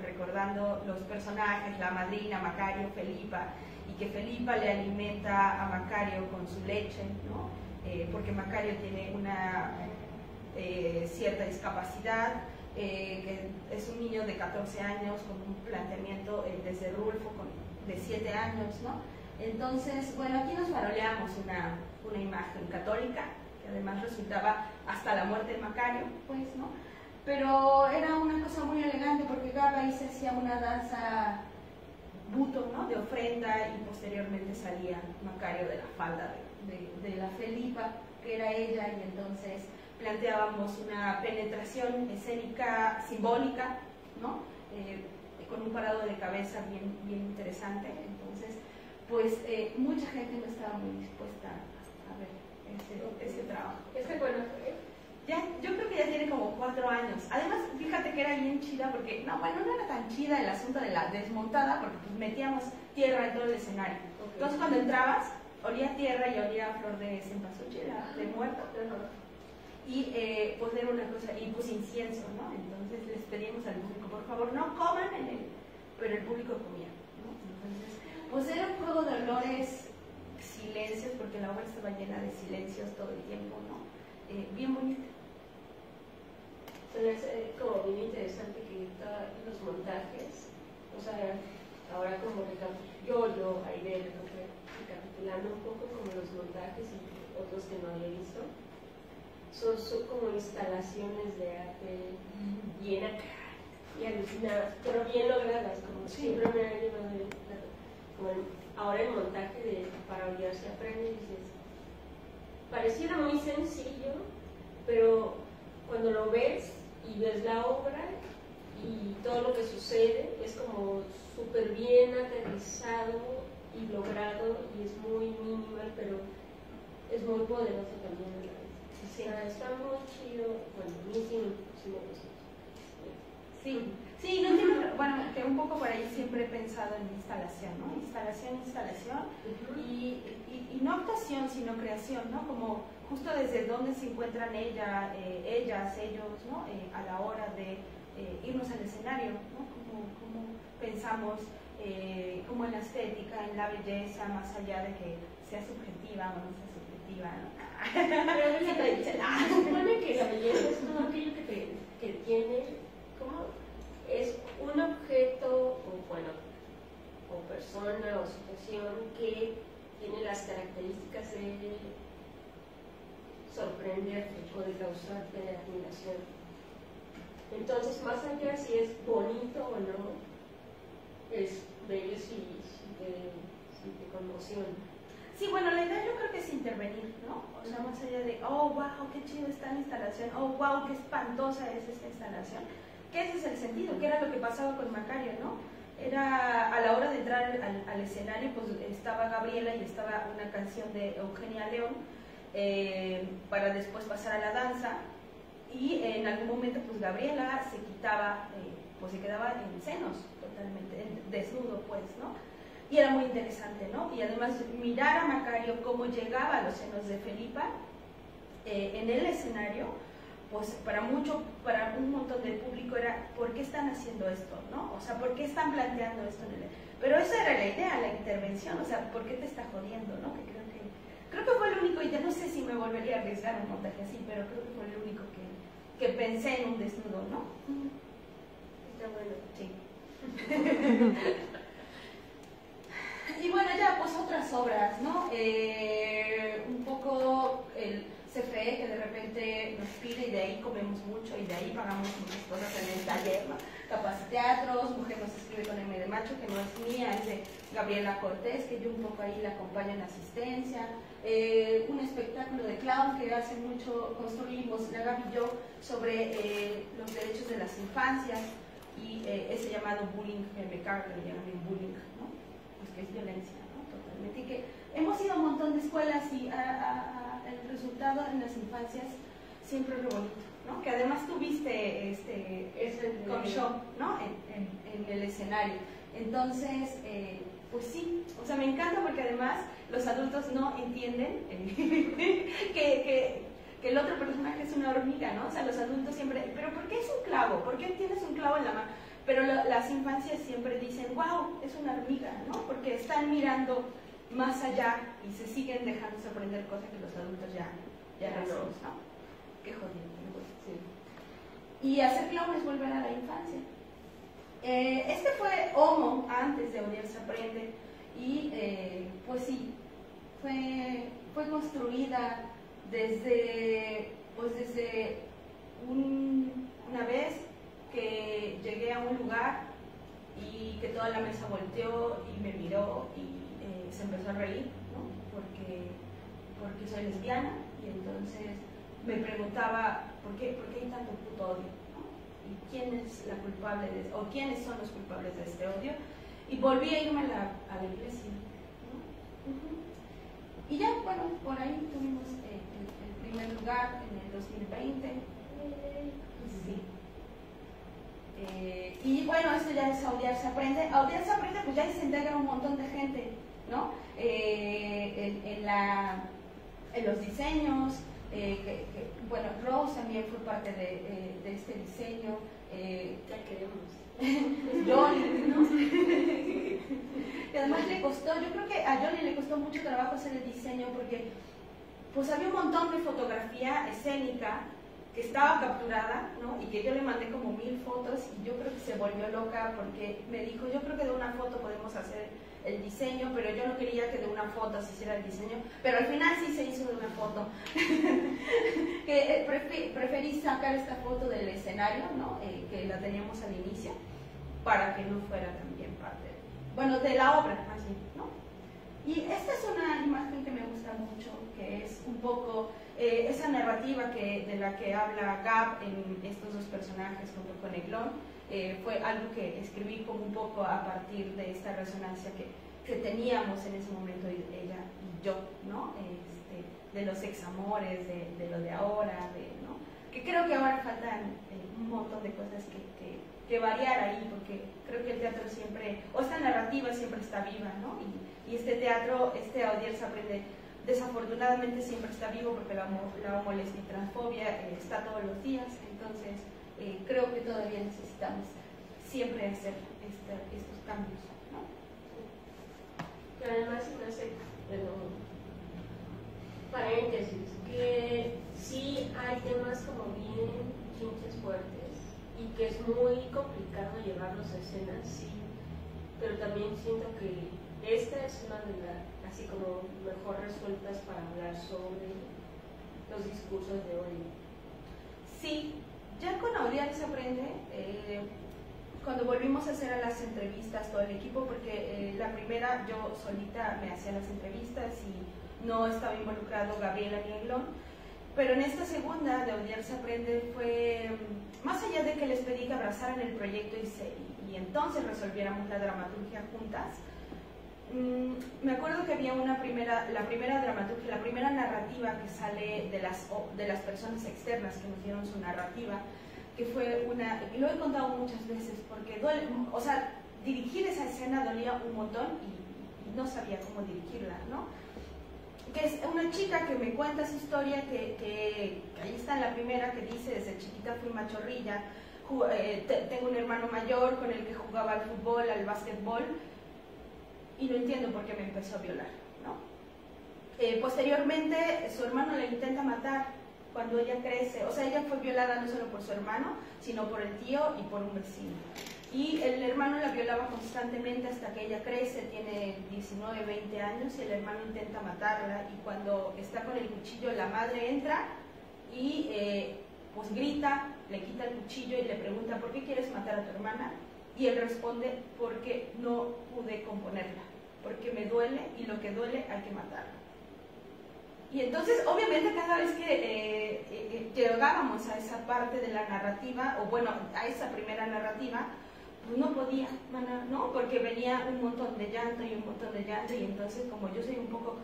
recordando los personajes, la madrina, Macario, Felipa, y que Felipa le alimenta a Macario con su leche, ¿no? Porque Macario tiene una cierta discapacidad, que es un niño de 14 años con un planteamiento desde Rulfo de 7 años, ¿no? Entonces, bueno, aquí nos faroleamos una imagen católica, que además resultaba hasta la muerte de Macario, pues, ¿no? Pero era una cosa muy elegante porque cada país se hacía una danza buto, ¿no? De ofrenda, y posteriormente salía Macario de la falda de la Felipa, que era ella, y entonces planteábamos una penetración escénica simbólica, ¿no? Con un parado de cabeza bien interesante. Entonces, pues mucha gente no estaba muy dispuesta a ver ese trabajo. ¿Este cuándo fue? Yo creo que ya tiene como 4 años. Además, fíjate que era bien chida porque, no era tan chida el asunto de la desmontada, porque pues metíamos tierra en todo el escenario. Okay. Entonces cuando entrabas, olía tierra y olía flor de cempasúchil, de muerto. Y pues era una cosa, y pues incienso, ¿no? Entonces les pedíamos al público, por favor, no coman pero el público comía, ¿no? Entonces, pues era un juego de olores, silencios, porque la obra estaba llena de silencios todo el tiempo, ¿no? Bien bonita. Es como bien interesante que los montajes, o sea, ahora como recapitulando un poco como los montajes y otros que no había visto, son como instalaciones de arte bien acá y alucinadas, pero bien logradas, como siempre me han llevado ahora el montaje para olvidarse aprende, y dices, pareciera muy sencillo, pero cuando lo ves y ves la obra y todo lo que sucede, es como súper bien aterrizado y logrado, y es muy minimal, pero es muy poderoso también a la vez. Sí. Está muy chido, bueno, a mí sí me gusta. Sí, no tiene, bueno, que un poco por ahí siempre he pensado en instalación, ¿no? Instalación, y no actuación, sino creación, ¿no? Como justo desde dónde se encuentran ellas, ellos, ¿no? A la hora de irnos al escenario, ¿no? Como pensamos, como en la estética, en la belleza, más allá de que sea subjetiva o no sea subjetiva, ¿no? Pero se supone que la belleza es todo aquello que tiene, ¿cómo? Es un objeto, o persona o situación que tiene las características de sorprenderte o de causarte admiración. Entonces, más allá si es bonito o no, es bello si te conmociona. Sí, bueno, la idea yo creo que es intervenir, ¿no? O sea, más allá de, oh, wow, qué chido está la instalación, oh, wow, qué espantosa es esta instalación. Que ese es el sentido, que era lo que pasaba con Macario, ¿no? Era a la hora de entrar al escenario, pues estaba Gabriela y estaba una canción de Eugenia León, para después pasar a la danza, y en algún momento pues Gabriela se quitaba, pues se quedaba en senos, totalmente desnudo, pues, ¿no? Y era muy interesante, ¿no? Y además mirar a Macario cómo llegaba a los senos de Felipa en el escenario, pues para un montón de público era, ¿por qué están haciendo esto? ¿No? O sea, ¿por qué están planteando esto? Pero esa era la idea, la intervención, o sea, ¿por qué te está jodiendo? ¿No? Que creo que fue el único, y ya no sé si me volvería a arriesgar un montaje así, pero creo que fue el único que pensé en un desnudo, ¿no? Está bueno. Sí. Y bueno, ya pues otras obras, ¿no? Un poco el CFE, que de repente nos pide y de ahí comemos mucho y de ahí pagamos muchas cosas en el taller, ¿no? Capaceteatros, Mujer nos escribe con M de macho, que no es mía, es de Gabriela Cortés, que yo un poco ahí la acompaño en asistencia. Un espectáculo de clown que hace mucho construimos, la Gaby y yo, sobre los derechos de las infancias y ese llamado bullying, que me carga, que le llaman bullying, ¿no? Pues que es violencia, ¿no? Totalmente. Y que hemos ido a un montón de escuelas y el resultado en las infancias siempre es lo bonito, ¿no? Que además tuviste con show, ¿no? En el escenario. Entonces, pues sí, o sea, me encanta porque además los adultos no entienden que el otro personaje es una hormiga, ¿no? O sea, los adultos siempre, ¿pero por qué es un clavo? ¿Por qué tienes un clavo en la mano? Pero las infancias siempre dicen, wow, es una hormiga, ¿no? Porque están mirando más allá y se siguen dejando sorprender cosas que los adultos ya hacemos, ¿no? Qué jodido, ¿no? Sí. Y hacer clown es volver a la infancia. Este fue Homo, antes de Odiar se aprende, y pues sí, fue construida desde una vez que llegué a un lugar y que toda la mesa volteó y me miró y se empezó a reír, ¿no? Porque soy lesbiana, y entonces me preguntaba ¿por qué hay tanto puto odio? ¿No? ¿Y quién es la culpable o quiénes son los culpables de este odio? Y volví a irme a la iglesia, ¿no? Y ya, bueno, por ahí tuvimos el primer lugar en el 2020. Sí. Y bueno, esto ya es A Odiar se aprende. A Odiar se aprende, pues ya se integra un montón de gente, ¿no? En los diseños, bueno, Rose también fue parte de este diseño. Ya queremos. Johnny, ¿no? Y además le costó, yo creo que a Johnny le costó mucho trabajo hacer el diseño porque pues había un montón de fotografía escénica que estaba capturada, ¿no? Y que yo le mandé como 1000 fotos y yo creo que se volvió loca porque me dijo, yo creo que de una foto podemos hacer el diseño, pero yo no quería que de una foto se hiciera el diseño, pero al final sí se hizo de una foto. Preferí sacar esta foto del escenario, ¿no? Que la teníamos al inicio, para que no fuera también parte, bueno, de la obra, más bien, ¿no? Y esta es una imagen que me gusta mucho, que es un poco esa narrativa de la que habla Gab en estos dos personajes junto con Eglon. Fue algo que escribí como un poco a partir de esta resonancia que teníamos en ese momento ella y yo, ¿no? De los examores, de lo de ahora, ¿no? Que creo que ahora faltan un montón de cosas que variar ahí, porque creo que el teatro siempre, o esta narrativa siempre está viva, ¿no? Y este teatro, A Odiar se aprende, desafortunadamente siempre está vivo porque la homolesbitransfobia está todos los días, entonces creo que todavía necesitamos siempre hacer estos cambios, ¿no? Y además se me hace, bueno, paréntesis, que sí hay temas como bien chinches fuertes y que es muy complicado llevarlos a escena, sí, pero también siento que esta es una de las, así como mejor resueltas para hablar sobre los discursos de hoy. Sí, ya con Odiar se aprende, cuando volvimos a hacer las entrevistas todo el equipo, porque la primera yo solita me hacía las entrevistas y no estaba involucrado Gabriela ni Eglon, pero en esta segunda de Odiar se aprende fue, más allá de que les pedí que abrazaran el proyecto y entonces resolviéramos la dramaturgia juntas, me acuerdo que había la primera dramaturgia, la primera narrativa que sale de las personas externas que nos dieron su narrativa, que fue y lo he contado muchas veces porque duele, o sea, dirigir esa escena dolía un montón y no sabía cómo dirigirla, ¿no? Que es una chica que me cuenta su historia, que ahí está en la primera, que dice, desde chiquita fui machorrilla, tengo un hermano mayor con el que jugaba al fútbol, al básquetbol, y no entiendo por qué me empezó a violar, ¿no? Posteriormente, su hermano la intenta matar cuando ella crece, o sea, ella fue violada no solo por su hermano, sino por el tío y por un vecino. Y el hermano la violaba constantemente hasta que ella crece, tiene 19, 20 años, y el hermano intenta matarla, y cuando está con el cuchillo, la madre entra y pues grita, le quita el cuchillo y le pregunta, ¿por qué quieres matar a tu hermana? Y él responde, porque no pude componerla, porque me duele y lo que duele hay que matarla. Y entonces, obviamente, cada vez que llegábamos a esa parte de la narrativa, o bueno, a esa primera narrativa, pues no podía, ¿no? Porque venía un montón de llanto y un montón de llanto, y entonces como yo soy un poco,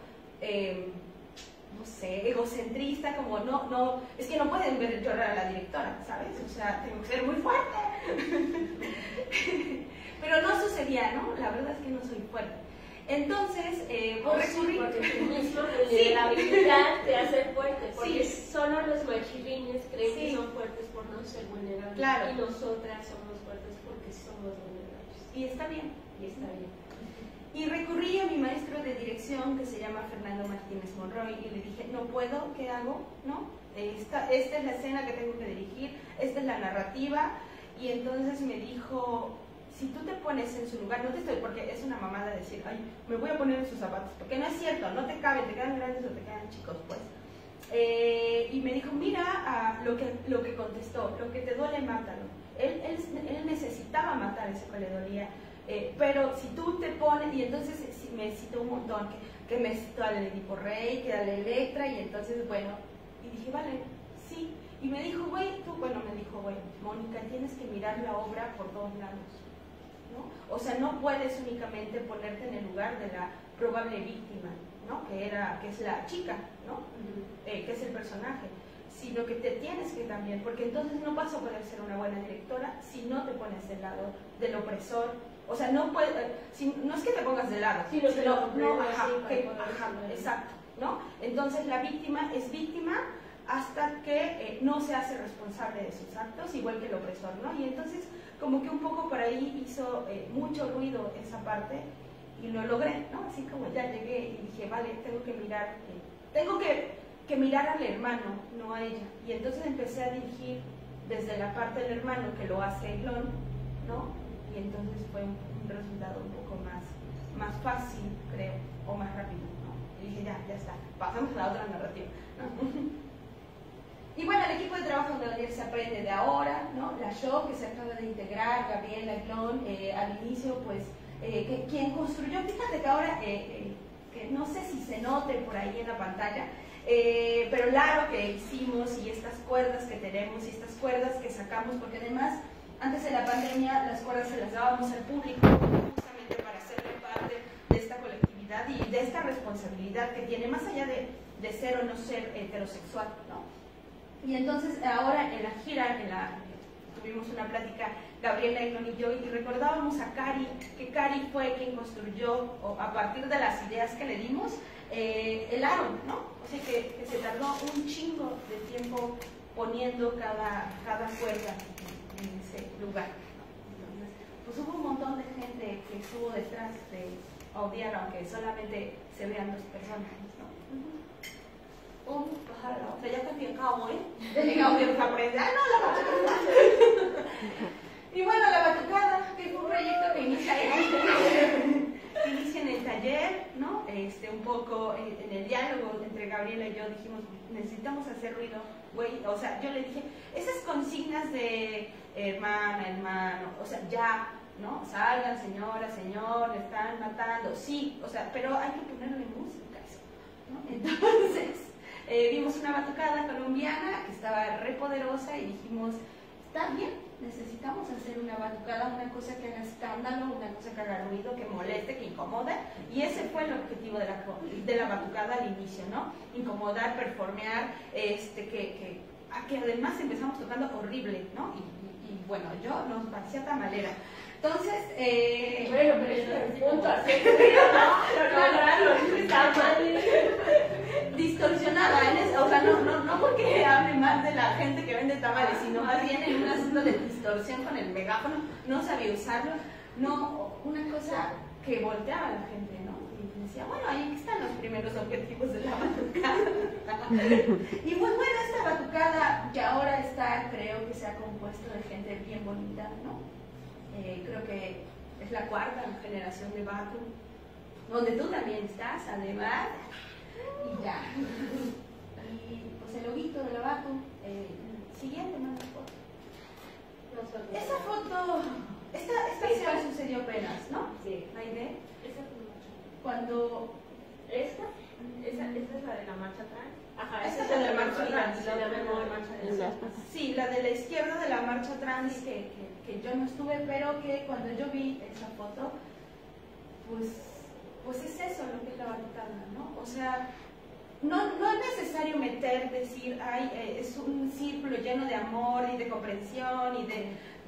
no sé, egocentrista, como no, es que no pueden ver llorar a la directora, ¿sabes? O sea, tengo que ser muy fuerte. pero no sucedía, ¿no? La verdad es que no soy fuerte. Entonces, recurrí... porque tu misma vulnerabilidad te hace fuerte, porque solo los machirrines creen que son fuertes por no ser vulnerables. Claro. Y nosotras somos fuertes porque somos vulnerables. Y está bien. Y está bien. Y recurrí a mi maestro de dirección, que se llama Fernando Martínez Monroy, y le dije, no puedo, ¿qué hago? ¿No? Esta es la escena que tengo que dirigir, esta es la narrativa. Y entonces me dijo, si tú te pones en su lugar, no te estoy, porque es una mamada decir, ay, me voy a poner en sus zapatos, porque no es cierto, no te caben, te quedan grandes o te quedan chicos, pues. Y me dijo, mira lo que contestó, lo que te duele, mátalo. Él necesitaba matar eso que le dolía. Pero si tú te pones, y entonces me citó un montón, que me citó al Edipo Rey, que al Electra, y entonces, bueno, y dije, vale, sí. Y me dijo, güey, Mónica, tienes que mirar la obra por todos lados, ¿no? O sea, no puedes únicamente ponerte en el lugar de la probable víctima, ¿no? Que es la chica, ¿no? Que es el personaje, sino que te tienes que también, porque entonces no vas a poder ser una buena directora si no te pones del lado del opresor. O sea, no es que te pongas de lado, sino exacto, ¿no? Entonces la víctima es víctima hasta que no se hace responsable de sus actos, igual que el opresor, ¿no? Y entonces como que un poco por ahí hizo mucho ruido esa parte y lo logré, ¿no? Así como ya llegué y dije, vale, tengo que mirar al hermano, no a ella. Y entonces empecé a dirigir desde la parte del hermano, que lo hace Eglón, ¿no? Y entonces fue un resultado un poco más fácil, creo, o más rápido, ¿no? Y dije, ya está, pasamos a la otra narrativa, ¿no? Y bueno, el equipo de trabajo donde se aprende de ahora, ¿no? La show que se acaba de integrar, Gabriela Eglón, al inicio, pues, quien construyó, fíjate que ahora, que no sé si se note por ahí en la pantalla, pero el aro que hicimos y estas cuerdas que tenemos y estas cuerdas que sacamos, porque además, antes de la pandemia, las cuerdas se las dábamos al público justamente para hacerle parte de esta colectividad y de esta responsabilidad que tiene, más allá de ser o no ser heterosexual, ¿no? Y entonces ahora en la gira, tuvimos una plática, Gabriela Eglón y yo, y recordábamos a Cari, que Cari fue quien construyó, a partir de las ideas que le dimos, el aro, ¿no? O sea que se tardó un chingo de tiempo poniendo cada cuerda en ese lugar, ¿no? Entonces, pues hubo un montón de gente que estuvo detrás de Odiar, aunque solamente se vean dos personas, ¿no? O sea, ya casi acabo, Ya llegamos a aprender. ¡Ah, no, la batucada! Y bueno, la batucada, que fue un proyecto que inicia en el taller, ¿no? Un poco en el diálogo entre Gabriela y yo dijimos, necesitamos hacer ruido, güey. O sea, yo le dije, esas consignas de hermana, hermano, o sea, ya, ¿no? Salgan, señora, señor, le están matando, sí, o sea, pero hay que ponerle música a eso, ¿no? Entonces, vimos una batucada colombiana que estaba re poderosa y dijimos, está bien, necesitamos hacer una batucada, una cosa que haga escándalo, una cosa que haga ruido, que moleste, que incomode, y ese fue el objetivo de la batucada al inicio, ¿no? Incomodar, performear, que además empezamos tocando horrible, ¿no? Y bueno, yo nos parecía tamalera. Entonces, bueno, pero es el punto, hacer ruido, ¿no? Está mal. Distorsionada, o sea, no porque hable más de la gente que vende tamales, sino más bien en un asunto de distorsión con el megáfono, no sabía usarlo, no, una cosa que volteaba a la gente, ¿no? Y decía, bueno, ahí están los primeros objetivos de la batucada. Y pues bueno, esta batucada que ahora está, creo que se ha compuesto de gente bien bonita, ¿no? Creo que es la cuarta generación de Batu, donde tú también estás, además. Y ya. Y pues el loguito de la Batu. Siguiente, manda foto. Esa foto, esta se sucedió apenas, ¿no? Sí. Aide. Esa Cuando. ¿Esta? Esa es la de la marcha atrás. Ajá, esta es la de la marcha trans. La de la marcha Sí, la de la izquierda de la marcha trans que yo no estuve, pero que cuando yo vi esa foto, pues es eso lo que es la batucada, ¿no? O sea, no es necesario decir, ay, es un círculo lleno de amor y de comprensión y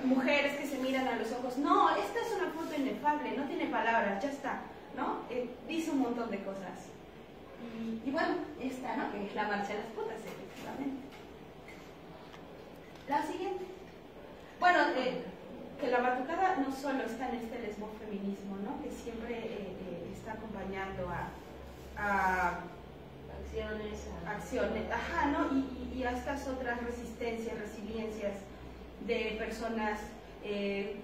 mujeres que se miran a los ojos, no, esta es una foto inefable, no tiene palabras, ya está, ¿no? Dice un montón de cosas. Y bueno, esta, ¿no? Que es la marcha de las putas, efectivamente. La siguiente. Bueno, que la batucada no solo está en este lesbofeminismo, ¿no? Que siempre está acompañando a acciones, ajá, ¿no? Y a estas otras resistencias, resiliencias de personas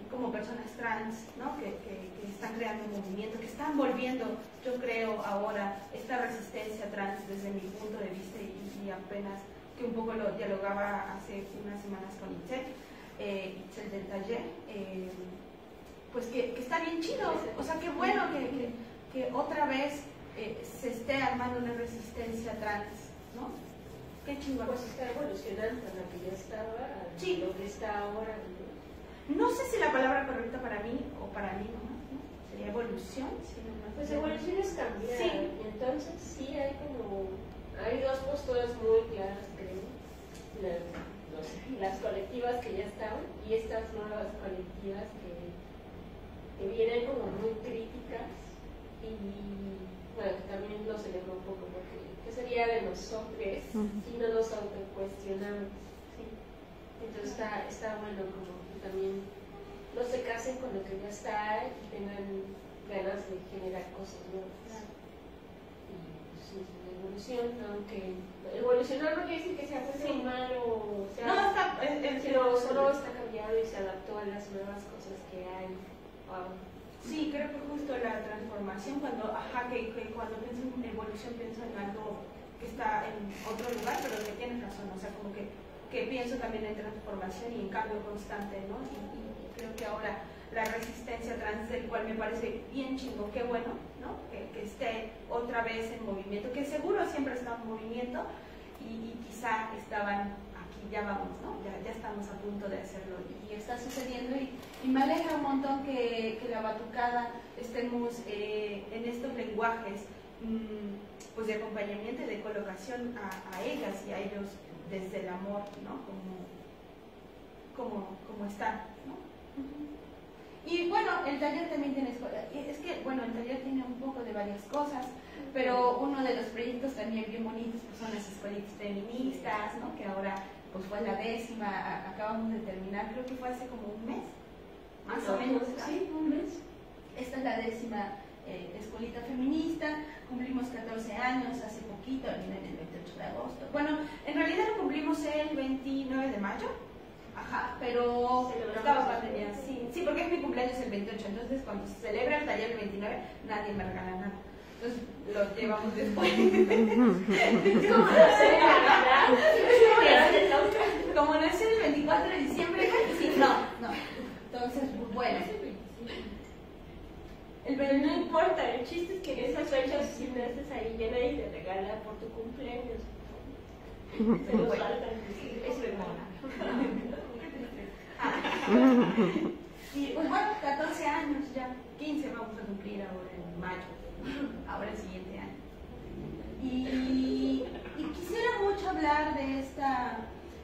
como personas trans, ¿no? Que están creando un movimiento, que están volviendo, yo creo, ahora esta resistencia trans desde mi punto de vista y apenas que un poco lo dialogaba hace unas semanas con Itzel del taller, pues que está bien chido, o sea, qué bueno que otra vez se esté armando una resistencia trans, ¿no? Qué chingón. Pues está evolucionando la que ya estaba a sí. Lo que está ahora, ¿no? No sé si la palabra correcta para mí o para mí nomás, ¿no? Sería evolución. Sí, pues evolución es cambiar. Sí. Entonces sí hay dos posturas muy claras, creo. Las colectivas que ya estaban y estas nuevas colectivas que vienen como muy críticas y bueno, también lo celebro un poco porque ¿qué sería de nosotros si no nos autocuestionamos? ¿Sí? Entonces está bueno como que también no se casen con lo que ya está y tengan ganas de generar cosas nuevas. Claro. Y pues sí, la evolución, aunque evolucionar no quiere decir que sea muy malo, o sea, no, sino solo está cambiado y se adaptó a las nuevas cosas que hay. Wow. Sí, creo que justo la transformación, cuando pienso en evolución pienso en algo que está en otro lugar, pero que tienes razón, o sea, como que pienso también en transformación y en cambio constante, ¿no? Y creo que ahora la resistencia trans, del cual me parece bien chingo, qué bueno, ¿no? Que esté otra vez en movimiento, que seguro siempre está en movimiento y quizá estaban aquí, ya vamos, ¿no? Ya estamos a punto de hacerlo y está sucediendo y me alegra un montón que la batucada estemos en estos lenguajes pues de acompañamiento y de colocación a ellas y a ellos desde el amor, ¿no? Como están, ¿no? Y bueno, el taller también tiene escuela. Es que, bueno, el taller tiene un poco de varias cosas, pero uno de los proyectos también bien bonitos pues son las escuelitas feministas, ¿no? Que ahora pues fue la 10ª, acabamos de terminar, creo que fue hace como un mes, más o menos. Sí, un mes. Esta es la 10ª escuelita feminista, cumplimos 14 años hace poquito, el 28 de agosto. Bueno, en realidad lo cumplimos el 29 de mayo. Ajá, pero estaba pandemia, sí, porque es mi cumpleaños el 28, entonces cuando se celebra el taller el 29, nadie me regala nada. Entonces lo llevamos después. Como no es el 24 de diciembre, sí, no. Entonces, bueno. No importa, el chiste es que en esas fechas si me haces ahí llena y te regala por tu cumpleaños. Se nos falta es hermana. Y pues bueno, 14 años ya, 15 vamos a cumplir ahora en mayo, ahora el siguiente año. Y quisiera mucho hablar de esta,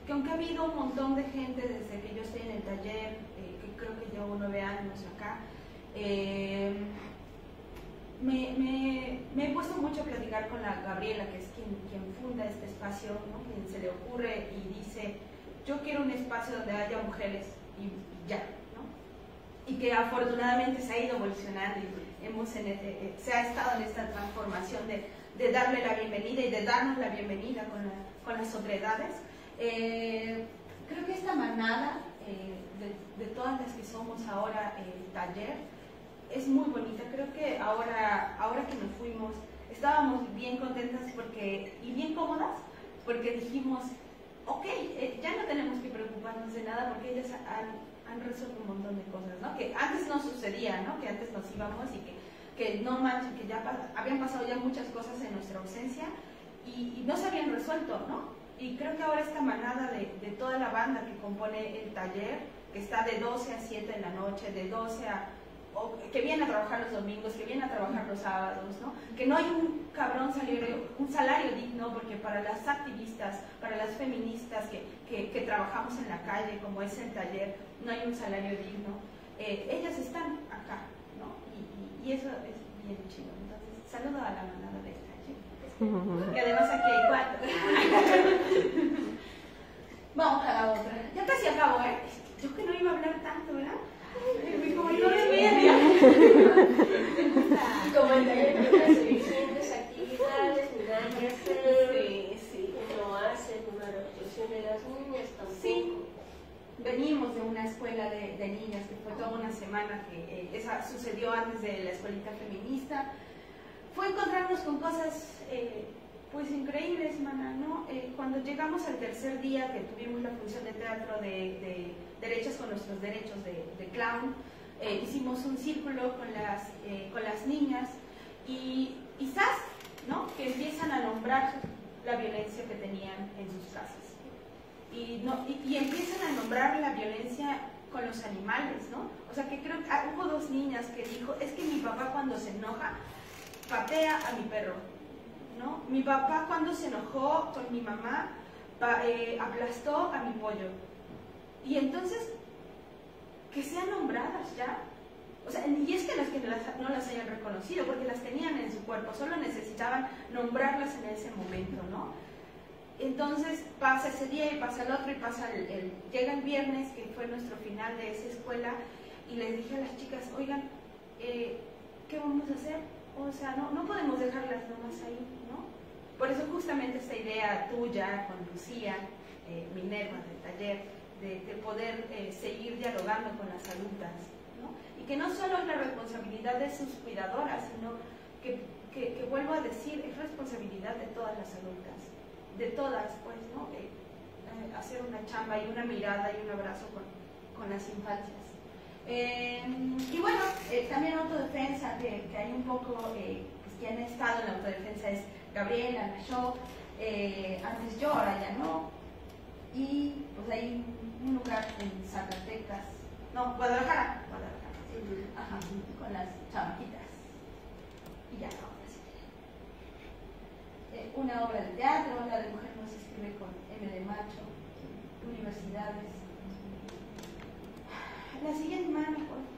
que aunque ha habido un montón de gente desde que yo estoy en el taller, que creo que llevo 9 años acá, me he puesto mucho a platicar con la Gabriela, que es quien funda este espacio, ¿no? Quien se le ocurre y dice, yo quiero un espacio donde haya mujeres y ya, ¿no? Y que afortunadamente se ha ido evolucionando y se ha estado en esta transformación de darle la bienvenida y de darnos la bienvenida con las otredades. Creo que esta manada de todas las que somos ahora el taller es muy bonita. Creo que ahora que nos fuimos estábamos bien contentas y bien cómodas porque dijimos, ok, ya no tenemos que preocuparnos de nada porque ellas han resuelto un montón de cosas, ¿no? Que antes no sucedía, ¿no? Que antes nos íbamos y que no manches, que ya habían pasado ya muchas cosas en nuestra ausencia y no se habían resuelto, ¿no? Y creo que ahora esta manada de toda la banda que compone el taller, que está de 12 a 7 de la noche, de 12 que viene a trabajar los domingos, que viene a trabajar los sábados, ¿no? Que no hay un salario digno, porque para las activistas, para las feministas que trabajamos en la calle, como es el taller, no hay un salario digno. Ellas están acá, ¿no? Y eso es bien chido. Entonces, saludo a la manada de taller. Y además aquí hay 4. Vamos a la otra. Ya casi acabo, ¿eh? Yo que no iba a hablar tanto, ¿verdad? Como 9:30. Como el taller de las suficientes actividades, medallas, Sí. no hacen una revolución de las niñas tampoco. Sí. Venimos de una escuela de niñas que fue toda una semana, que esa sucedió antes de la escuelita feminista. Fue encontrarnos con cosas pues increíbles, mana, ¿no? Cuando llegamos al tercer día que tuvimos la función de teatro de Derechas con nuestros derechos de clown, hicimos un círculo con las niñas y quizás, ¿no? Que empiezan a nombrar la violencia que tenían en sus casas. Y empiezan a nombrar la violencia con los animales, ¿no? O sea, que creo que hubo 2 niñas que dijo, es que mi papá cuando se enoja patea a mi perro, ¿no? Mi papá cuando se enojó con mi mamá aplastó a mi pollo. Y entonces, que sean nombradas ya. O sea, y es que no las hayan reconocido, porque las tenían en su cuerpo, solo necesitaban nombrarlas en ese momento, ¿no? Entonces pasa ese día y pasa el otro y pasa llega el viernes, que fue nuestro final de esa escuela, y les dije a las chicas, oigan, ¿qué vamos a hacer? O sea, no podemos dejarlas nomás ahí, ¿no? Por eso justamente esta idea tuya con Lucía, Minerva del taller, de poder seguir dialogando con las adultas, ¿no? Y que no solo es la responsabilidad de sus cuidadoras, sino que vuelvo a decir, es responsabilidad de todas las adultas, de todas, pues, ¿no? Hacer una chamba y una mirada y un abrazo con las infancias. Y bueno, también autodefensa, que hay un poco, pues, que han estado en la autodefensa es Gabriela, Nacho, antes yo, ahora ya no. Y pues hay un lugar en Zacatecas, no, Guadalajara, ajá, con las chamaquitas. Y ya no, una obra de teatro, una de mujer no se escribe con M de macho, universidades. La siguiente mano, por favor.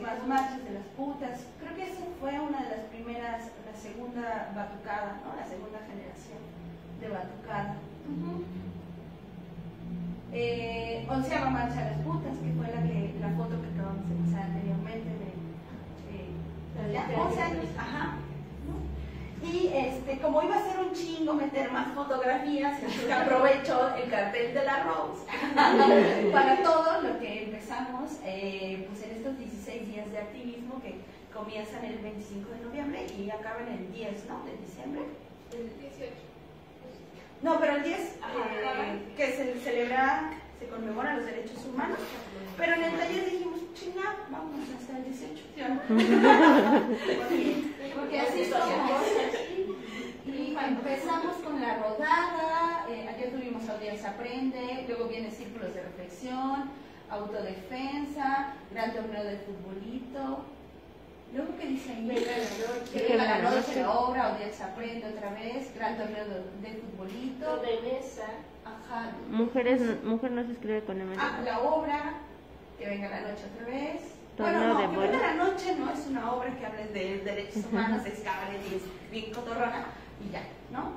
Más marchas de las putas. Creo que esa fue una de las primeras, la segunda batucada, ¿no? La segunda generación de batucada. Onceava marcha de las putas, que fue la foto que acabamos de pasar anteriormente de ya 11 años, ajá. Y como iba a ser un chingo meter más fotografías, aprovecho el cartel de la Rose para todo lo que empezamos pues en estos 16 días de activismo que comienzan el 25 de noviembre y acaban el 10, ¿no? De diciembre. El 18. No, pero el 10 que se celebra, se conmemora los derechos humanos, pero en el taller dijimos, chinga, vamos hasta el 18, ¿sí o no? Porque así somos. Y empezamos con la rodada, ayer tuvimos Audiencia Aprende, luego vienen círculos de reflexión, autodefensa, gran torneo de futbolito. Luego, ¿qué dice ahí? Venga la noche, la obra, Audiencia Aprende otra vez, gran torneo de futbolito. De mesa. Ajá. Mujer no se escribe con M. La obra, que venga la noche otra vez. Torneo de que venga la noche no es una obra que hable de derechos humanos, es cabaret y es bien cotorrona y ya, ¿no?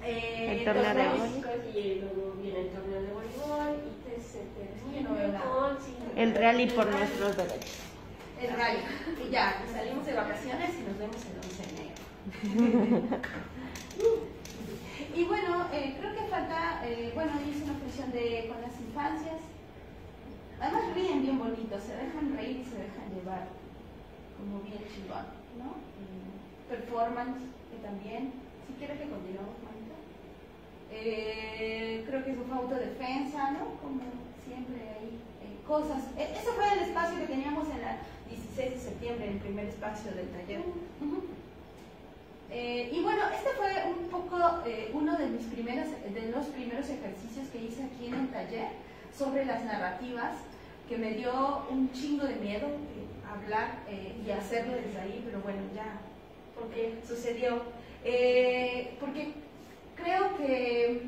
El torneo de voleibol. Y luego viene el torneo de voleibol y se termina con el rally por nuestros derechos. El rally. Y ya, pues salimos de vacaciones y nos vemos el 11 de enero. Y bueno, creo que falta, hice una función con las infancias. Además ríen bien bonito, se dejan reír y se dejan llevar, como bien chingón, ¿no? Performance, que también, si quieres que continuemos, Mónica. Creo que eso fue autodefensa, ¿no? Como siempre hay cosas. Ese fue el espacio que teníamos en la 16 de septiembre, el primer espacio del taller. Y bueno, este fue un poco uno de los primeros ejercicios que hice aquí en el taller, sobre las narrativas, que me dio un chingo de miedo hablar y hacerlo desde ahí, pero bueno, ya, porque sucedió. Porque creo que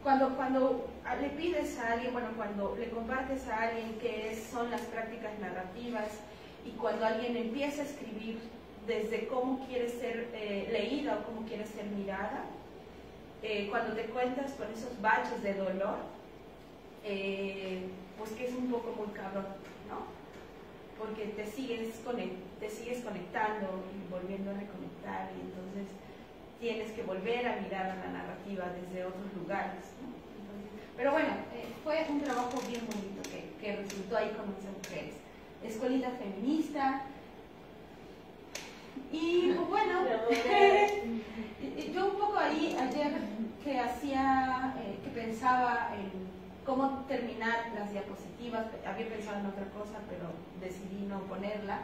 cuando le pides a alguien, bueno, cuando le compartes a alguien qué son las prácticas narrativas, y cuando alguien empieza a escribir desde cómo quiere ser leída o cómo quiere ser mirada, cuando te cuentas con esos baches de dolor, pues que es un poco muy cabrón, ¿no? Porque te sigues conectando y volviendo a reconectar, y entonces tienes que volver a mirar a la narrativa desde otros lugares, ¿no? Entonces, pero bueno, fue un trabajo bien bonito que resultó ahí con 11 mujeres. Escuelita feminista. Y pues bueno, yo un poco ahí ayer que pensaba en cómo terminar las diapositivas, había pensado en otra cosa, pero decidí no ponerla.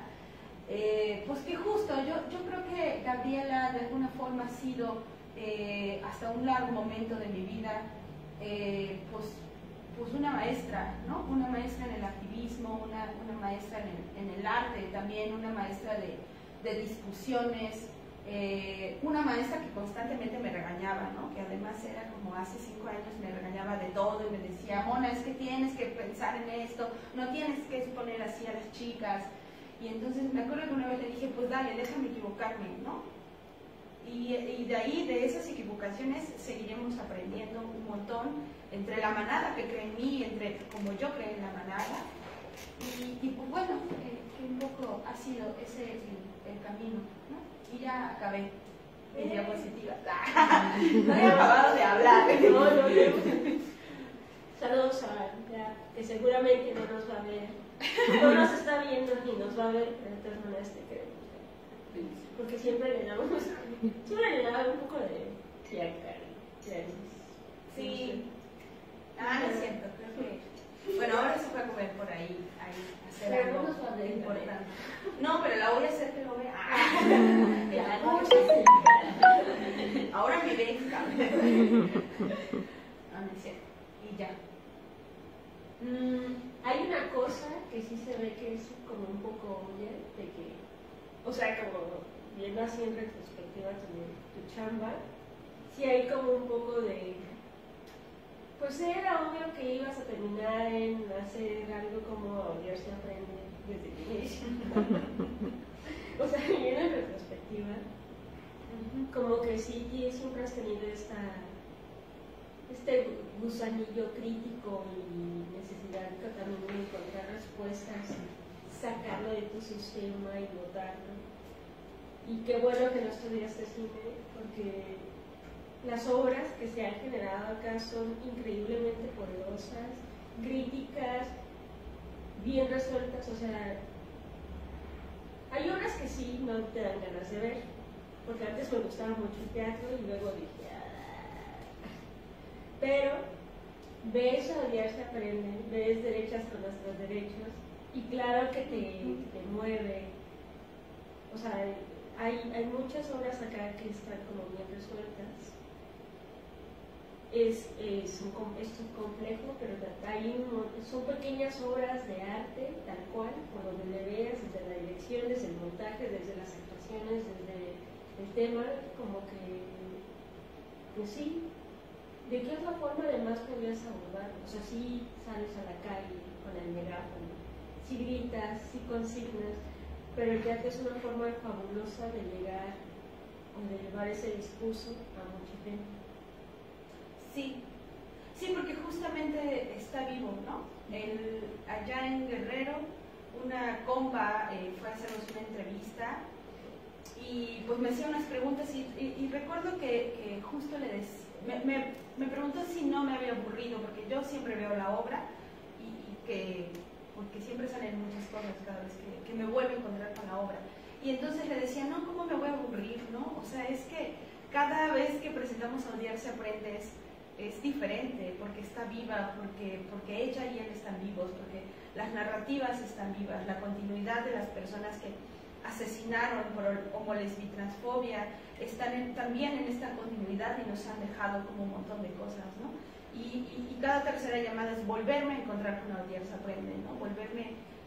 Pues que justo, yo creo que Gabriela de alguna forma ha sido hasta un largo momento de mi vida, pues una maestra, ¿no? Una maestra en el activismo, una maestra en el arte, también una maestra de discusiones, una maestra que constantemente me regañaba, ¿no? Que además era como hace 5 años, me regañaba de todo y me decía, Mona, es que tienes que pensar en esto, no tienes que exponer así a las chicas. Y entonces me acuerdo que una vez le dije, pues dale, déjame equivocarme, ¿no? Y de ahí, de esas equivocaciones, seguiremos aprendiendo un montón entre la manada que cree en mí, entre como yo creo en la manada. Y pues bueno, que un poco ha sido ese el camino, ¿no? Y ya acabé mi diapositiva. No he acabado de hablar. No. Saludos a ya, que seguramente no nos va a ver, no nos está viendo ni nos va a ver, pero de todas maneras te queremos. Porque siempre le daba un poco de Sí. No es cierto, creo que. Bueno, ahora se fue a comer por ahí hacer pero algo no nos va a ver importante. No, pero la voy a hacer que lo vea. En la noche. Ahora me ven, cabrón. No es cierto. Y ya. Hay una cosa que sí se ve que es como un poco obvia, de que, o sea, como viendo así en retrospectiva tu chamba, sí hay como un poco de, pues era obvio que ibas a terminar en hacer algo como Dios te aprende desde el inicio. O sea, viendo en retrospectiva, como que sí siempre has tenido este gusanillo crítico y necesidad también de encontrar respuestas, sacarlo de tu sistema y botarlo. Y qué bueno que no estudiaste cine, porque las obras que se han generado acá son increíblemente poderosas, críticas, bien resueltas. O sea, hay obras que sí no te dan ganas de ver, porque antes me gustaba mucho el teatro y luego dije, pero ves a Odiar se aprende, ves Derechas con nuestros derechos, y claro que te mueve. O sea, hay muchas obras acá que están como bien resueltas. Es un complejo, pero son pequeñas obras de arte, tal cual, por donde le veas, desde la dirección, desde el montaje, desde las actuaciones, desde el tema, como que, pues sí, ¿de qué otra forma además podrías abordarlo? O sea, sí sales a la calle con el megáfono, sí gritas, sí consignas, pero el teatro es una forma fabulosa de llegar o de llevar ese discurso a mucha gente. Sí, porque justamente está vivo, ¿no? Allá en Guerrero, una compa fue a hacernos una entrevista y pues me hacía unas preguntas y recuerdo que justo le decía, me preguntó si no me había aburrido, porque yo siempre veo la obra porque siempre salen muchas cosas cada vez que me vuelvo a encontrar con la obra. Y entonces le decía, no, ¿cómo me voy a aburrir, no? O sea, es que cada vez que presentamos Odiar se aprende es diferente, porque está viva, porque ella y él están vivos, porque las narrativas están vivas, la continuidad de las personas que asesinaron por homolesbitransfobia están también en esta continuidad y nos han dejado como un montón de cosas, ¿no? Y cada tercera llamada es volverme a encontrar con Audiencia Aprende, ¿no?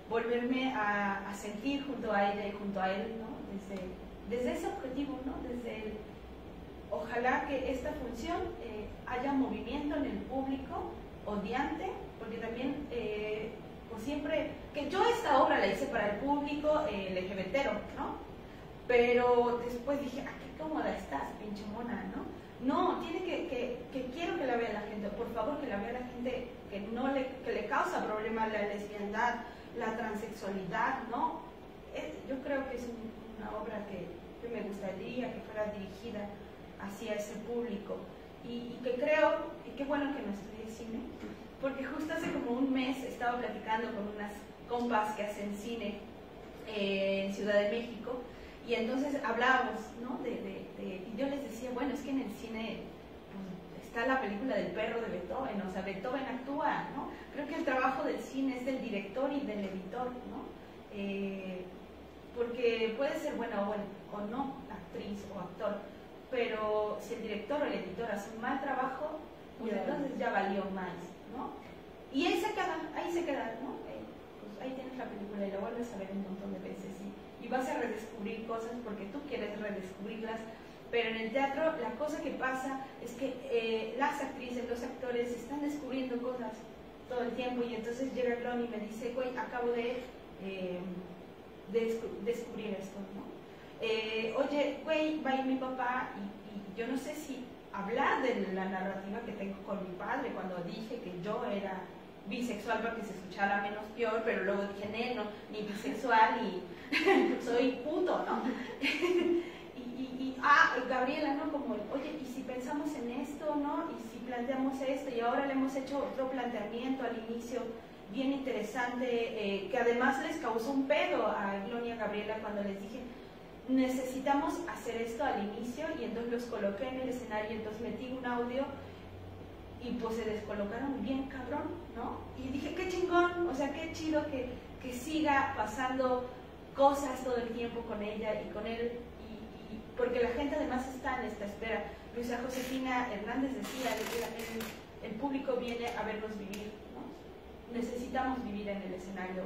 Volverme a sentir junto a ella y junto a él, ¿no? Desde ese objetivo, ¿no? Ojalá que esta función haya movimiento en el público odiante, porque también, pues siempre, que yo esta obra la hice para el público LGBTero, ¿no? Pero después dije, qué cómoda estás, pinche mona, ¿no? No, tiene que quiero que la vea la gente, por favor que la vea la gente que le causa problema la lesbiandad, la transexualidad, ¿no? Yo creo que es una obra que me gustaría que fuera dirigida hacia ese público y que creo, y qué bueno que no estudié cine, porque justo hace como un mes estaba platicando con unas compas que hacen cine en Ciudad de México y entonces hablábamos, ¿no? Y yo les decía, bueno, es que en el cine pues, está la película del perro de Beethoven, o sea, Beethoven actúa, ¿no? Creo que el trabajo del cine es del director y del editor, ¿no? Porque puede ser buena o no actriz o actor, pero si el director o el editor hace un mal trabajo, pues entonces ya valió más, ¿no? Y ahí se queda, ¿no? Pues ahí tienes la película y la vuelves a ver un montón de veces y vas a redescubrir cosas porque tú quieres redescubrirlas, pero en el teatro la cosa que pasa es que las actrices, los actores están descubriendo cosas todo el tiempo y entonces llega Clon y me dice, güey, acabo de descubrir esto, ¿no? Oye, güey, va a ir mi papá y yo no sé si hablar de la narrativa que tengo con mi padre cuando dije que yo era bisexual porque se escuchara menos peor, pero luego dije, no, ni bisexual ni soy puto, ¿no? Gabriela, ¿no? Como, oye, ¿y si pensamos en esto, no? ¿Y si planteamos esto? Y ahora le hemos hecho otro planteamiento al inicio bien interesante, que además les causó un pedo a Glon y a Gabriela cuando les dije, necesitamos hacer esto al inicio, y entonces los coloqué en el escenario, y entonces metí un audio, y pues se descolocaron bien cabrón, ¿no? Y dije, qué chingón, o sea, qué chido que siga pasando cosas todo el tiempo con ella y con él, porque la gente además está en esta espera. Luisa Josefina Hernández decía, el público viene a vernos vivir, ¿no? Necesitamos vivir en el escenario,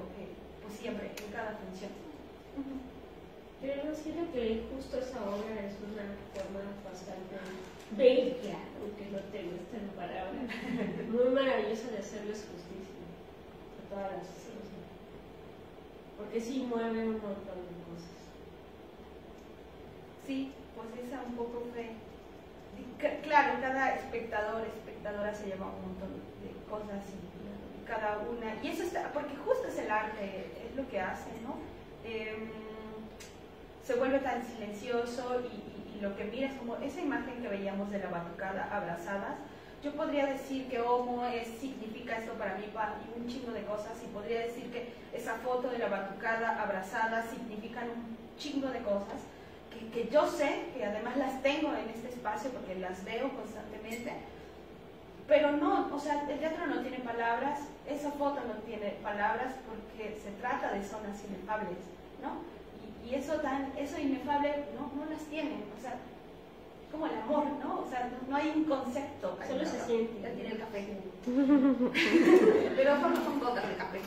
pues siempre, en cada función. Pero siento que justo esa obra es una forma bastante bella, aunque no tengo esta palabra, muy maravillosa de hacerles justicia a todas las cosas, porque sí mueve un montón de cosas. Sí, pues esa un poco fue. Claro, cada espectadora se lleva un montón de cosas y cada una. Y eso está, porque justo es el arte, es lo que hace, ¿no? Se vuelve tan silencioso y lo que miras, como esa imagen que veíamos de la batucada abrazadas. Yo podría decir que homo significa esto para mí, y un chingo de cosas, y podría decir que esa foto de la batucada abrazada significan un chingo de cosas. Que yo sé, que además las tengo en este espacio porque las veo constantemente, pero no, o sea, el teatro no tiene palabras, esa foto no tiene palabras porque se trata de zonas inefables, ¿no? Y eso inefable no las tienen, o sea, como el amor, ¿no? O sea, no hay un concepto. Solo se siente. Ya tiene el café. Pero no son gotas de café.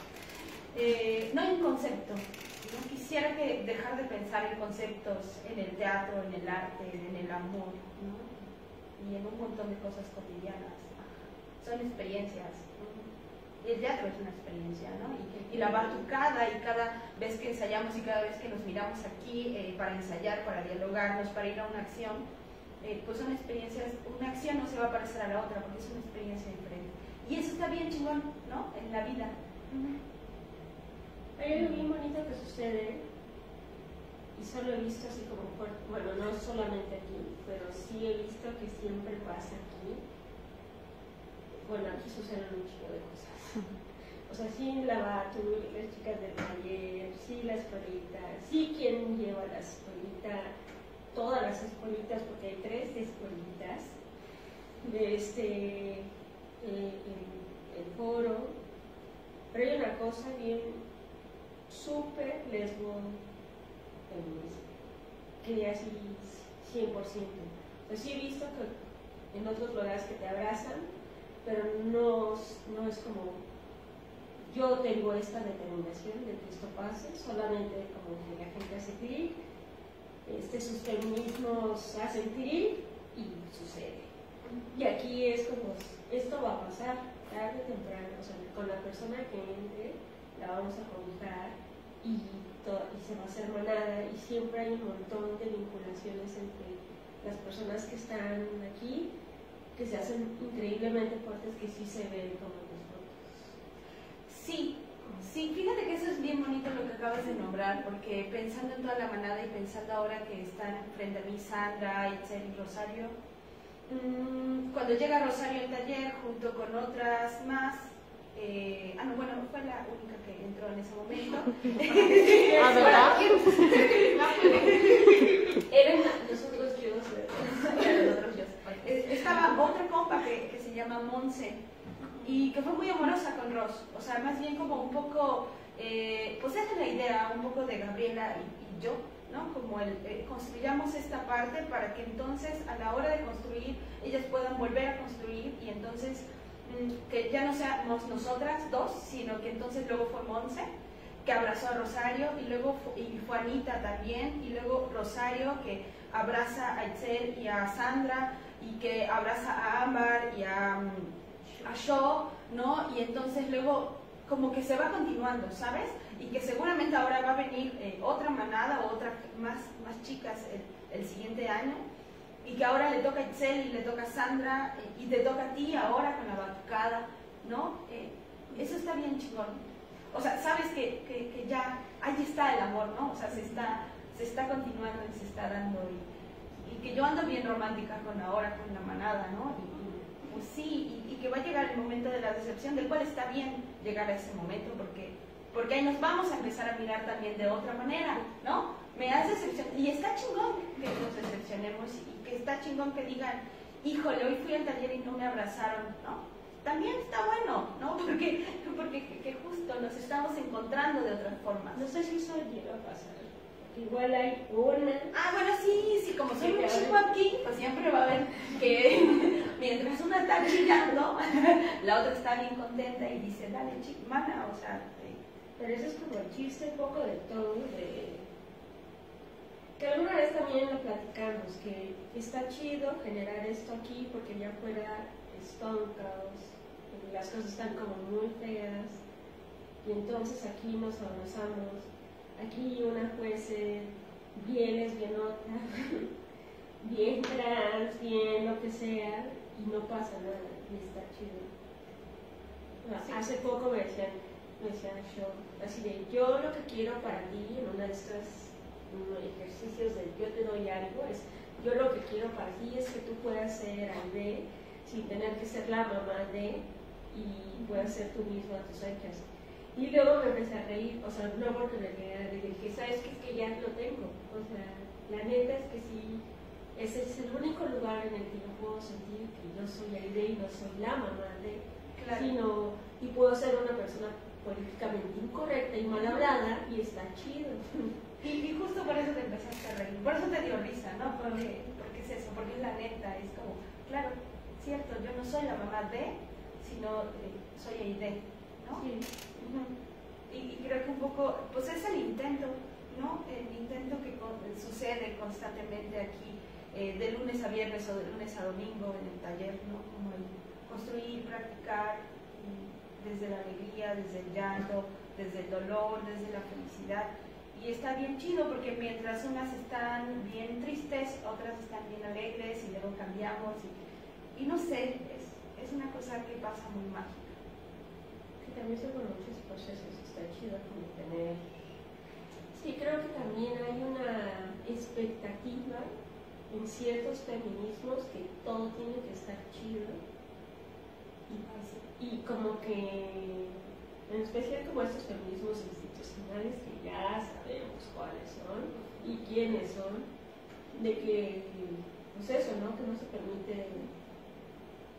No hay un concepto. No quisiera dejar de pensar en conceptos en el teatro, en el arte, en el amor, ¿no? Y en un montón de cosas cotidianas. Son experiencias. Y el teatro es una experiencia, ¿no? Y la batucada, y cada vez que ensayamos y cada vez que nos miramos aquí para ensayar, para dialogarnos, para ir a una acción, pues son experiencias. Una acción no se va a parecer a la otra porque es una experiencia diferente. Y eso está bien chingón, ¿no? En la vida. Hay algo bien bonito que sucede, y solo he visto así como fuerte, bueno, no solamente aquí, pero sí he visto que siempre pasa aquí. Bueno, aquí suceden un chingo de cosas. O sea, sí la Batu, las chicas del taller, sí la escuelita, sí quien lleva la escuelita, todas las escuelitas, porque hay 3 escuelitas, el foro, pero hay una cosa bien súper lesbo que así 100%. Pues sí he visto que en otros lugares que te abrazan, pero no es como yo tengo esta determinación de que esto pase, solamente como que la gente hace clic, sus feminismos hacen clic y sucede. Y aquí es como, esto va a pasar tarde o temprano, o sea, con la persona que entre la vamos a cobijar y se va a hacer manada, y siempre hay un montón de vinculaciones entre las personas que están aquí, que se hacen increíblemente fuertes, que sí se ven como los votos. Sí, fíjate que eso es bien bonito lo que acabas de nombrar, porque pensando en toda la manada y pensando ahora que están frente a mí Sandra, Itzel y Rosario, cuando llega Rosario al taller junto con otras más, no, bueno, fue la única que entró en ese momento. ¿Ah, verdad? Eran nosotros yo. Estaba otra compa que se llama Monse y que fue muy amorosa con Ros, o sea, más bien como un poco, pues esa es la idea, un poco de Gabriela y yo, ¿no? Como construyamos esta parte para que entonces a la hora de construir ellas puedan volver a construir, y entonces que ya no seamos nosotras dos, sino que entonces luego fue Monse que abrazó a Rosario, y luego fue Anita también, y luego Rosario que abraza a Itzel y a Sandra, y que abraza a Ámbar y a Shaw, ¿no? Y entonces luego como que se va continuando, ¿sabes? Y que seguramente ahora va a venir otra manada o otra más chicas el siguiente año, y que ahora le toca a Itzel y le toca a Sandra y te toca a ti ahora con la batucada, ¿no? Eso está bien chingón. O sea, sabes que ya ahí está el amor, ¿no? O sea, se está continuando y se está dando, y que yo ando bien romántica con la manada, ¿no? Y pues sí, y que va a llegar el momento de la decepción, del cual está bien llegar a ese momento, porque ahí nos vamos a empezar a mirar también de otra manera, ¿no? Me has decepcionado, y está chingón que nos decepcionemos, y que está chingón que digan, híjole, hoy fui al taller y no me abrazaron, ¿no? También está bueno, ¿no? Porque que justo nos estamos encontrando de otras formas. No sé si eso llega a pasar. Igual hay una. Bueno, sí, como soy un chico aquí, pues siempre va a haber que mientras una está chillando, la otra está bien contenta y dice, dale, mana, o sea. Pero eso es como el chiste un poco de todo, que alguna vez también lo platicamos, que está chido generar esto aquí porque ya fuera estóncos, las cosas están como muy feas, y entonces aquí nos abrazamos, aquí una fuese bien lesbianota, bien trans, bien lo que sea, y no pasa nada, y está chido. Sí. Hace poco me decían yo, así de, yo lo que quiero para ti en una de estas ejercicios de yo te doy algo, es yo lo que quiero para ti es que tú puedas ser Aide sin tener que ser la mamá de, y puedas ser tú misma, tú sabes qué hacer. Y luego me empecé a reír, o sea, no porque me quedara de que sabes que es que ya lo tengo, o sea, la neta es que sí, ese es el único lugar en el que yo puedo sentir que yo soy Aide y no soy la mamá de, claro. Sino, y puedo ser una persona políticamente incorrecta y mal hablada, y está chido. Y justo por eso te empezaste a reír, por eso te dio risa, ¿no? Porque es eso, porque es la neta, es como, claro, cierto, yo no soy la mamá de, sino soy Aide, ¿no? Sí. Y creo que un poco, pues es el intento, ¿no? El intento que sucede constantemente aquí, de lunes a viernes o de lunes a domingo en el taller, ¿no? Como el construir, practicar, desde la alegría, desde el llanto, desde el dolor, desde la felicidad. Y está bien chido porque mientras unas están bien tristes, otras están bien alegres, y luego cambiamos, y no sé, es una cosa que pasa muy mágica. Sí, también son con muchos procesos, está chido como tener. Sí, creo que también hay una expectativa en ciertos feminismos que todo tiene que estar chido, y como que, en especial como estos feminismos institucionales que ya sabemos cuáles son y quiénes son, de que, pues eso, ¿no? Que no se permite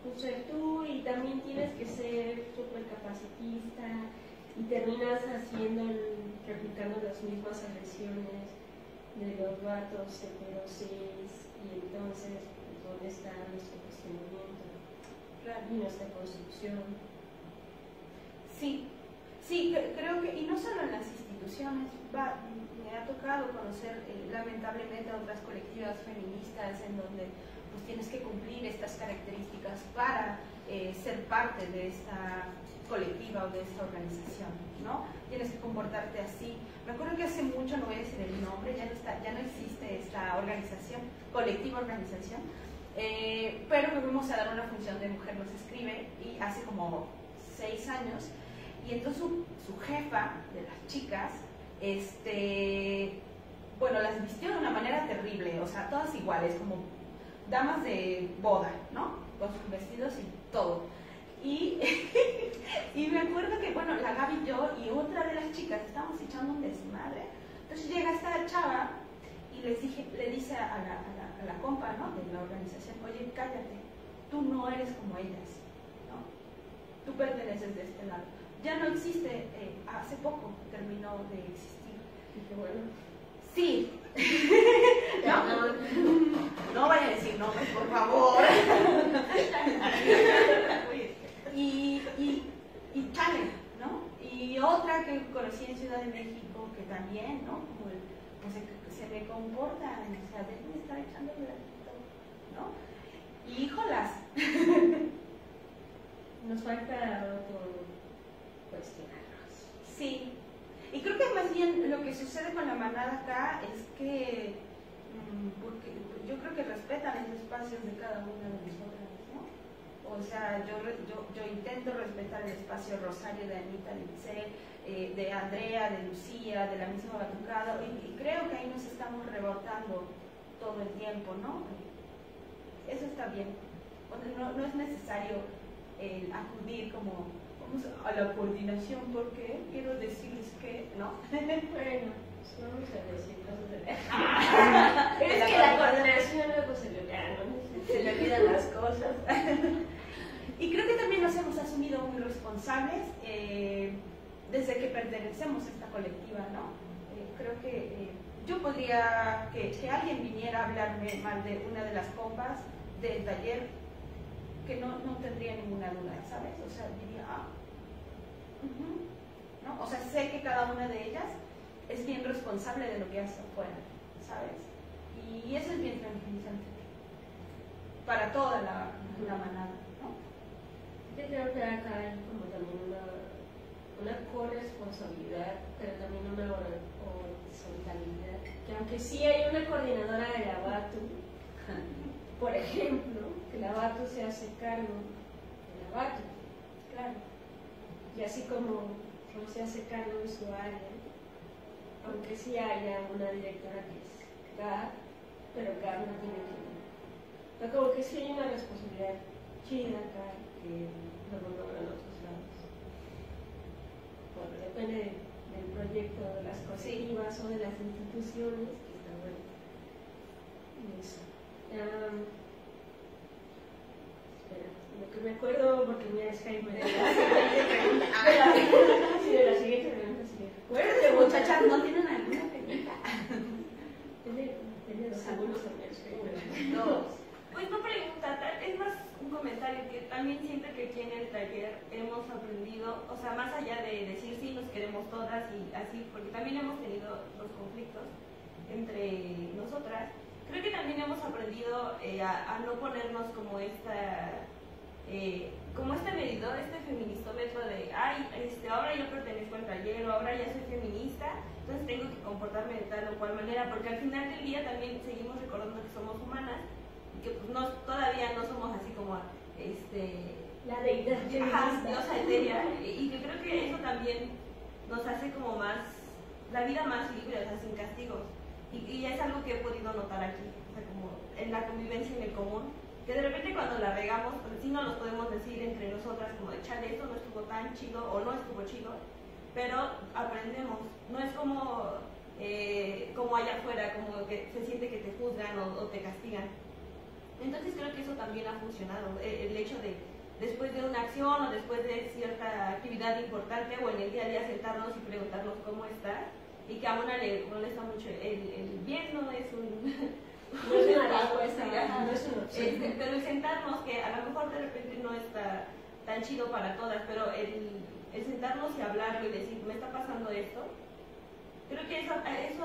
pues, ser tú, y también tienes que ser súper capacitista, y terminas replicando las mismas agresiones de los vatos heterosis, y entonces, pues, ¿dónde está nuestro cuestionamiento? y nuestra construcción. Sí, creo que, y no solo en las instituciones, me ha tocado conocer lamentablemente a otras colectivas feministas en donde pues tienes que cumplir estas características para ser parte de esta colectiva o de esta organización, ¿no? Tienes que comportarte así. Me acuerdo que hace mucho, no voy a decir el nombre, ya no existe esta organización, colectiva organización, pero nos fuimos a dar una función de Mujer Nos Escribe y hace como 6 años, y entonces su jefa de las chicas, bueno, las vistió de una manera terrible, o sea, todas iguales, como damas de boda, ¿no? Con sus vestidos y todo. Y me acuerdo que, bueno, la Gaby y yo y otra de las chicas estábamos echando un desmadre. Entonces llega esta chava y le dice a la compa, ¿no?, de la organización: oye, cállate, tú no eres como ellas, ¿no? Tú perteneces de este lado. Ya no existe, hace poco terminó de existir. Y qué bueno. Sí. No vaya a decir nombres, por favor. Y Chale, ¿no? Y otra que conocí en Ciudad de México, que también, ¿no? Como pues se me comporta, o sea, déjenme estar echando el ratito, ¿no? Y híjolas. Nos falta por cuestionarnos. Sí. Y creo que más bien lo que sucede con la manada acá es que, porque yo creo que respetan los espacios de cada una de nosotras, ¿no? O sea, yo intento respetar el espacio Rosario, de Anita, de Itzel, de Andrea, de Lucía, de la misma Batucada, y creo que ahí nos estamos rebotando todo el tiempo, ¿no? Eso está bien. No es necesario acudir como a la coordinación, porque quiero decirles que, ¿no? Bueno, vamos a decir cosas de... Es que la coordinación luego se le olvidan las cosas. Y creo que también nos hemos asumido muy responsables desde que pertenecemos a esta colectiva, ¿no? Creo que yo podría, que alguien viniera a hablarme mal de una de las compas del taller, que no tendría ninguna duda, ¿sabes? O sea, diría, ¿no? O sea, sé que cada una de ellas es bien responsable de lo que hace afuera, ¿sabes? Y eso es bien tranquilizante para toda la manada, ¿no? Yo creo que acá hay como también una corresponsabilidad, pero también una horizontalidad, que aunque sí hay una coordinadora de la BATU, por ejemplo, que la BATU se hace cargo de la BATU, Claro. y así como se hace cargo de su área, aunque sí haya una directora que es GAD, pero GAD no tiene que ver. Pero como que sí hay una responsabilidad chida acá que luego no en otros lados. Bueno, depende del proyecto de las colectivas o de las instituciones, que está bueno. Eso. Espera, lo que me acuerdo, porque mira, Skype me da la siguiente pregunta. Sí, de la siguiente pregunta, sí. Acuérdense, muchachas, ¿no tienen alguna pregunta? Tiene dos algunos amigos. Dos. Pues no pregunta, es más un comentario que también siento que aquí en el taller hemos aprendido, o sea, más allá de decir sí, nos queremos todas y así, porque también hemos tenido los conflictos entre nosotras, creo que también hemos aprendido a no ponernos como como este medidor, este feministómetro de, ay, ahora yo pertenezco al taller o ahora ya soy feminista, entonces tengo que comportarme de tal o cual manera, porque al final del día también seguimos recordando que somos humanas y que pues todavía no somos así como la deidad diosa etérea, y que creo que eso también nos hace como más, la vida más libre, o sea, sin castigos, y es algo que he podido notar aquí, o sea, como en la convivencia en el común, que de repente cuando la regamos, pues sí no los podemos decir entre nosotras como de chale, esto no estuvo tan chido o no estuvo chido, pero aprendemos, no es como allá afuera, como que se siente que te juzgan o te castigan. Entonces creo que eso también ha funcionado, el hecho de después de una acción o después de cierta actividad importante o en el día a día sentarnos y preguntarnos cómo está, y que a una le molesta mucho el invierno, es No es una respuesta, no es una opción. Pero el sentarnos, que a lo mejor de repente no está tan chido para todas, pero el sentarnos y hablarlo y decir, me está pasando esto, creo que eso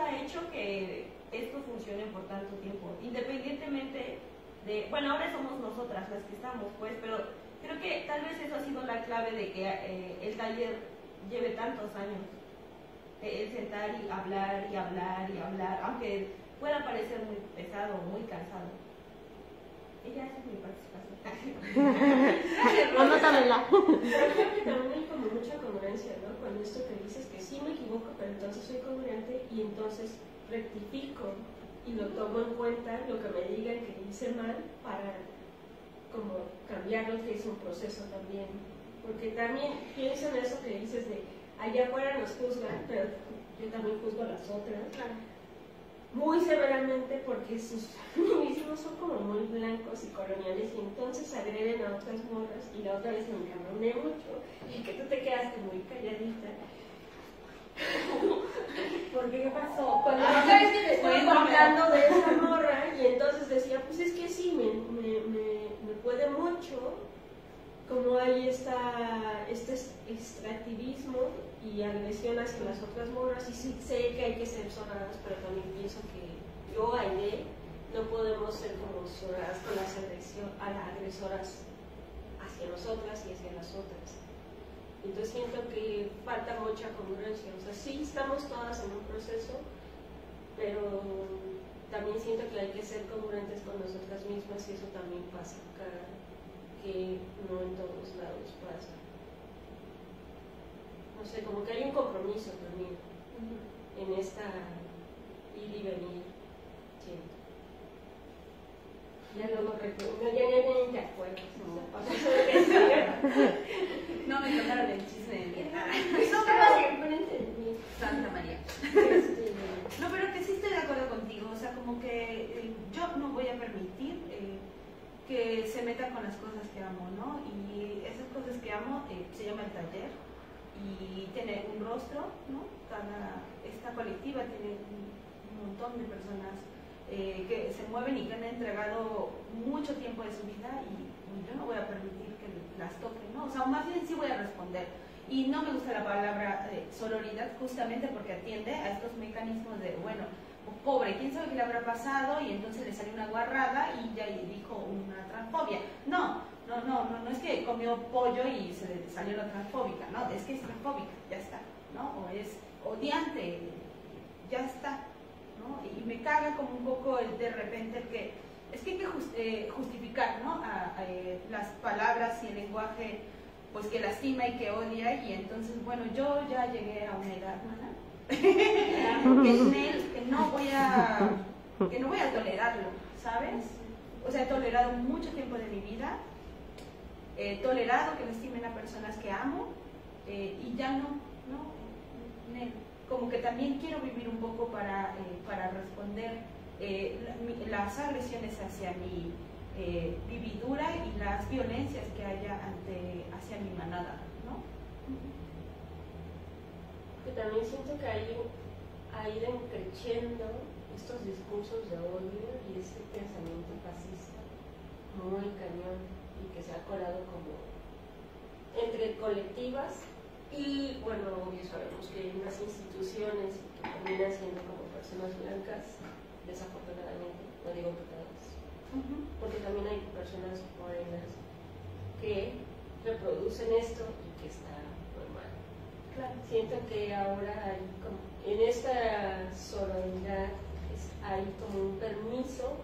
ha hecho que esto funcione por tanto tiempo, independientemente de, bueno, ahora somos nosotras las que estamos, pues, pero creo que tal vez eso ha sido la clave de que el taller lleve tantos años, el sentar y hablar y hablar y hablar, aunque pueda parecer muy pesado o muy cansado. Ella esa es mi participación. Anótamela. Pero creo que también hay como mucha congruencia, ¿no? Con esto que dices que sí me equivoco, pero entonces soy congruente y entonces rectifico y lo tomo en cuenta, lo que me digan que hice mal, para como cambiarlo, que es un proceso también. Porque también pienso en eso que dices de allá afuera nos juzgan, pero yo también juzgo a las otras. Muy severamente porque sus feminismos son como muy blancos y coloniales y entonces agreden a otras morras y la otra vez me encabroné mucho y que tú te quedaste muy calladita. ¿Por qué? ¿Qué pasó? Cuando la otra vez que te estoy hablando de esa morra y entonces decía, pues es que sí, me puede mucho, como hay este extractivismo y agresión hacia las otras morras, y sí sé que hay que ser sonadas, pero también pienso que yo, Aide, no podemos ser como sonadas con las agresoras hacia nosotras y hacia las otras. Entonces siento que falta mucha congruencia, o sea, sí estamos todas en un proceso, pero también siento que hay que ser congruentes con nosotras mismas y eso también pasa acá, que no en todos lados pasa. No sé, como que hay un compromiso también en esta ir y venir, siento. Ya luego recuerdo, ya ni te acuerdas, No me contaron el chisme de mi Eso pasa enfrente de mí. Santa María. No, pero que sí estoy de acuerdo contigo, o sea, como que yo no voy a permitir que se meta con las cosas que amo, ¿no? Y esas cosas que amo se llama el taller y tiene un rostro, ¿no? Esta colectiva tiene un montón de personas que se mueven y que han entregado mucho tiempo de su vida y yo no voy a permitir que las toquen, ¿no? O sea, más bien sí voy a responder. Y no me gusta la palabra sororidad justamente porque atiende a estos mecanismos de, bueno, pobre, quién sabe qué le habrá pasado y entonces le salió una guarrada y ya dijo una transfobia. No es que comió pollo y se le salió la transfóbica, no, es que es transfóbica, ya está, ¿no? O es odiante, ya está, ¿no? Y me caga como un poco de repente que es que hay que justificar, ¿no? Las palabras y el lenguaje pues que lastima y que odia y entonces, bueno, yo ya llegué a una edad, ¿no? que no voy a tolerarlo, ¿sabes? O sea, he tolerado mucho tiempo de mi vida, he tolerado que lastimen a personas que amo y ya no, como que también quiero vivir un poco para responder las agresiones hacia mi vividura y las violencias que haya hacia mi manada, ¿no? También siento que ha ido creciendo estos discursos de odio y este pensamiento fascista muy cañón y que se ha colado como entre colectivas y bueno, obvio sabemos que hay unas instituciones que terminan siendo como personas blancas, desafortunadamente, no digo que todas, porque también hay personas morenas que reproducen esto y que está normal. Siento que ahora hay como, en esta sororidad hay como un permiso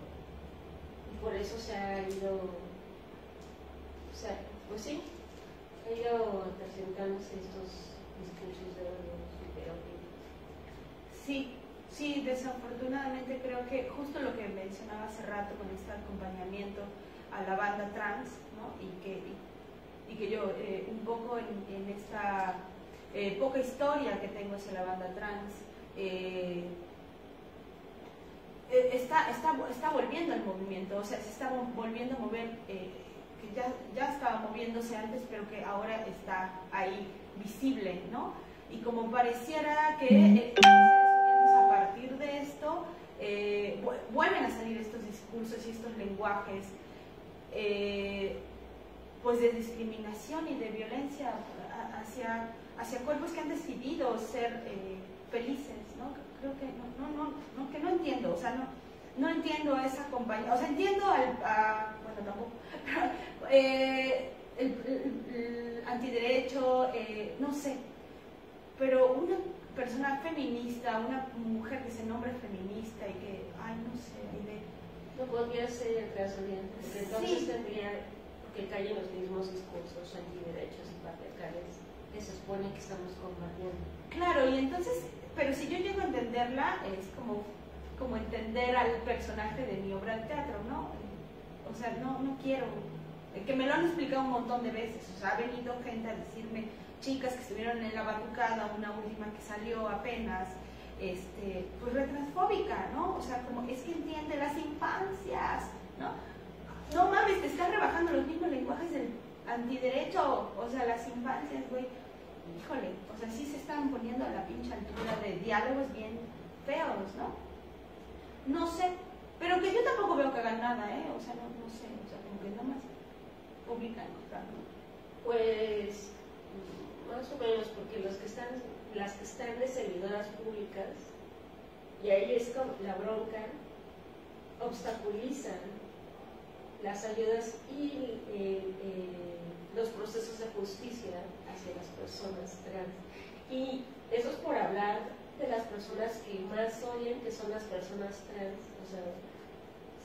y por eso se ha ido, o sea, pues sí, ha ido presentándose estos discursos de odio súper horribles. Sí, desafortunadamente creo que justo lo que mencionaba hace rato con este acompañamiento a la banda trans, ¿no? Y que yo un poco en esta poca historia que tengo hacia la banda trans, está volviendo el movimiento, o sea, se está volviendo a mover, que ya estaba moviéndose antes, pero que ahora está ahí visible, ¿no? Y como pareciera que a partir de esto vuelven a salir estos discursos y estos lenguajes pues de discriminación y de violencia hacia cuerpos que han decidido ser felices, ¿no? Creo que que no entiendo, o sea, no entiendo a esa compañía, o sea, entiendo bueno, tampoco, el antiderecho, no sé, pero una persona feminista, una mujer que se nombra feminista y que, ay, no sé, no podría ser el caso de antes, porque entonces sí, tendría que caer en los mismos discursos antiderechos y patriarcales que se supone que estamos combatiendo. claro, y entonces, pero si yo llego a entenderla, es como entender al personaje de mi obra de teatro, ¿no? O sea, no quiero, que me lo han explicado un montón de veces, o sea, ha venido gente a decirme, chicas que estuvieron en la batucada, una última que salió apenas, pues retransfóbica, ¿no? O sea, como es que entiende las infancias, ¿no? No mames, te estás rebajando los mismos lenguajes del antiderecho, o sea, las infancias, güey, híjole, o sea, sí se están poniendo a la pinche altura de diálogos bien feos, ¿no? No sé, pero que yo tampoco veo que hagan nada, o sea, no sé, o sea, como que nada más publican, ¿no? Pues más o menos, porque las que están de servidoras públicas, y ahí es como la bronca, obstaculizan las ayudas y los procesos de justicia hacia las personas trans. Y eso es por hablar de las personas que más odian, que son las personas trans. O sea,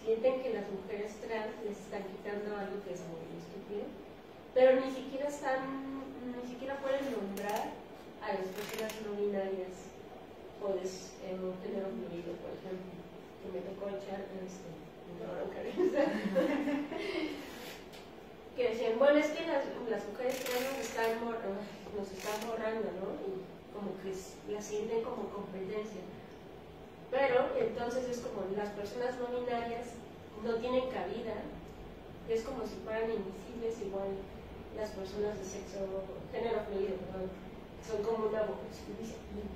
sienten que las mujeres trans les están quitando algo que es muy estúpido, pero ni siquiera pueden nombrar a las personas no binarias o de género fluido, por ejemplo, que me tocó echar que decían, bueno, es que las mujeres trans nos están borrando, ¿no? Y como que la sienten como competencia. Pero entonces es como las personas no binarias no tienen cabida, es como si fueran invisibles, igual las personas de género fluido, perdón, son como una burla,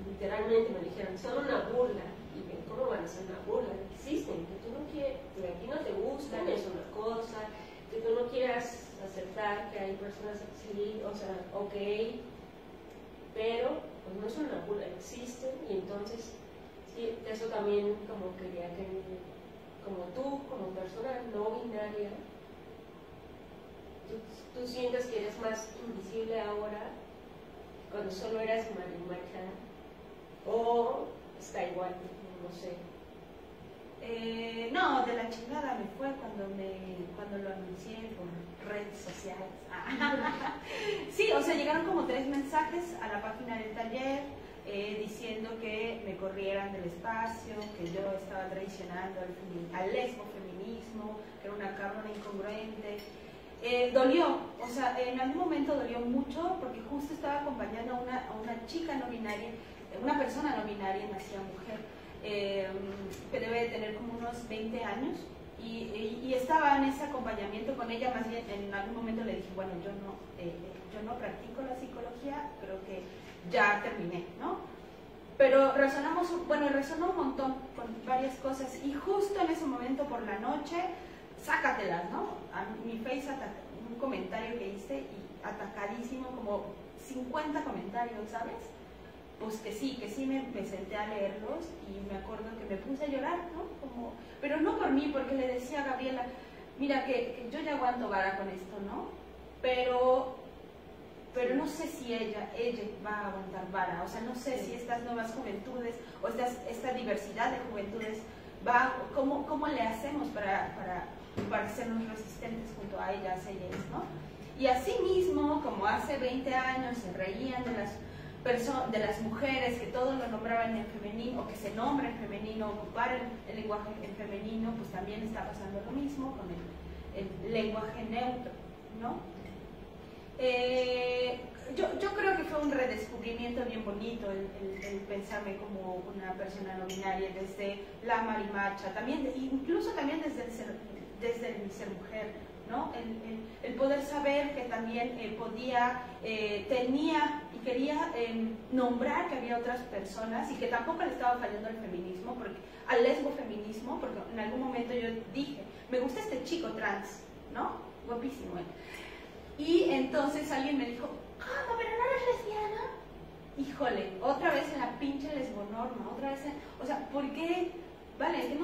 literalmente me dijeron, son una burla. Y ¿cómo van a ser una burla? Existen, que tú no quieres, que a ti no te gustan, es una cosa, que tú no quieras aceptar que hay personas así, o sea, ok, pero pues no es una burla, existen, y entonces sí, eso también como quería que, como tú, como persona no binaria, tú sientes que eres más invisible ahora cuando solo eras marimacha, o está igual, no sé. No, de la chingada me fue cuando lo anuncié por redes sociales. Sí, o sea, llegaron como 3 mensajes a la página del taller diciendo que me corrieran del espacio, que yo estaba traicionando al lesbofeminismo, que era una cabrona incongruente. Dolió, o sea, en algún momento dolió mucho porque justo estaba acompañando a una chica no binaria, una persona no binaria, nacida mujer, que debe de tener como unos 20 años y estaba en ese acompañamiento con ella. Más bien en algún momento le dije, bueno, yo no practico la psicología, creo que ya terminé, ¿no? Pero resonó un montón con varias cosas y justo en ese momento por la noche, sácatelas, ¿no? A mi Face un comentario que hice y atacadísimo, como 50 comentarios, ¿sabes? Pues que sí me senté a leerlos y me acuerdo que me puse a llorar, ¿no? Pero no por mí, porque le decía a Gabriela, mira que yo ya aguanto vara con esto, ¿no? Pero no sé si ella va a aguantar vara, o sea, no sé si estas nuevas juventudes o esta diversidad de juventudes ¿cómo le hacemos para hacernos resistentes junto a ellas, ¿no? Y así mismo, como hace 20 años se reían de las mujeres que todo lo nombraban en femenino, o que se nombra en femenino, ocupar el lenguaje en femenino, pues también está pasando lo mismo con el lenguaje neutro, ¿no? Yo creo que fue un redescubrimiento bien bonito el pensarme como una persona no binaria desde la marimacha, también, incluso también desde el ser mujer, ¿no? El poder saber que también tenía y quería nombrar que había otras personas y que tampoco le estaba fallando al feminismo, porque, al lesbofeminismo, porque en algún momento yo dije, me gusta este chico trans, ¿no? Guapísimo él. Y entonces alguien me dijo, ¿cómo? ¿Pero no eres lesbiana? Híjole, otra vez en la pinche lesbonorma, otra vez en, o sea, ¿por qué? Vale, que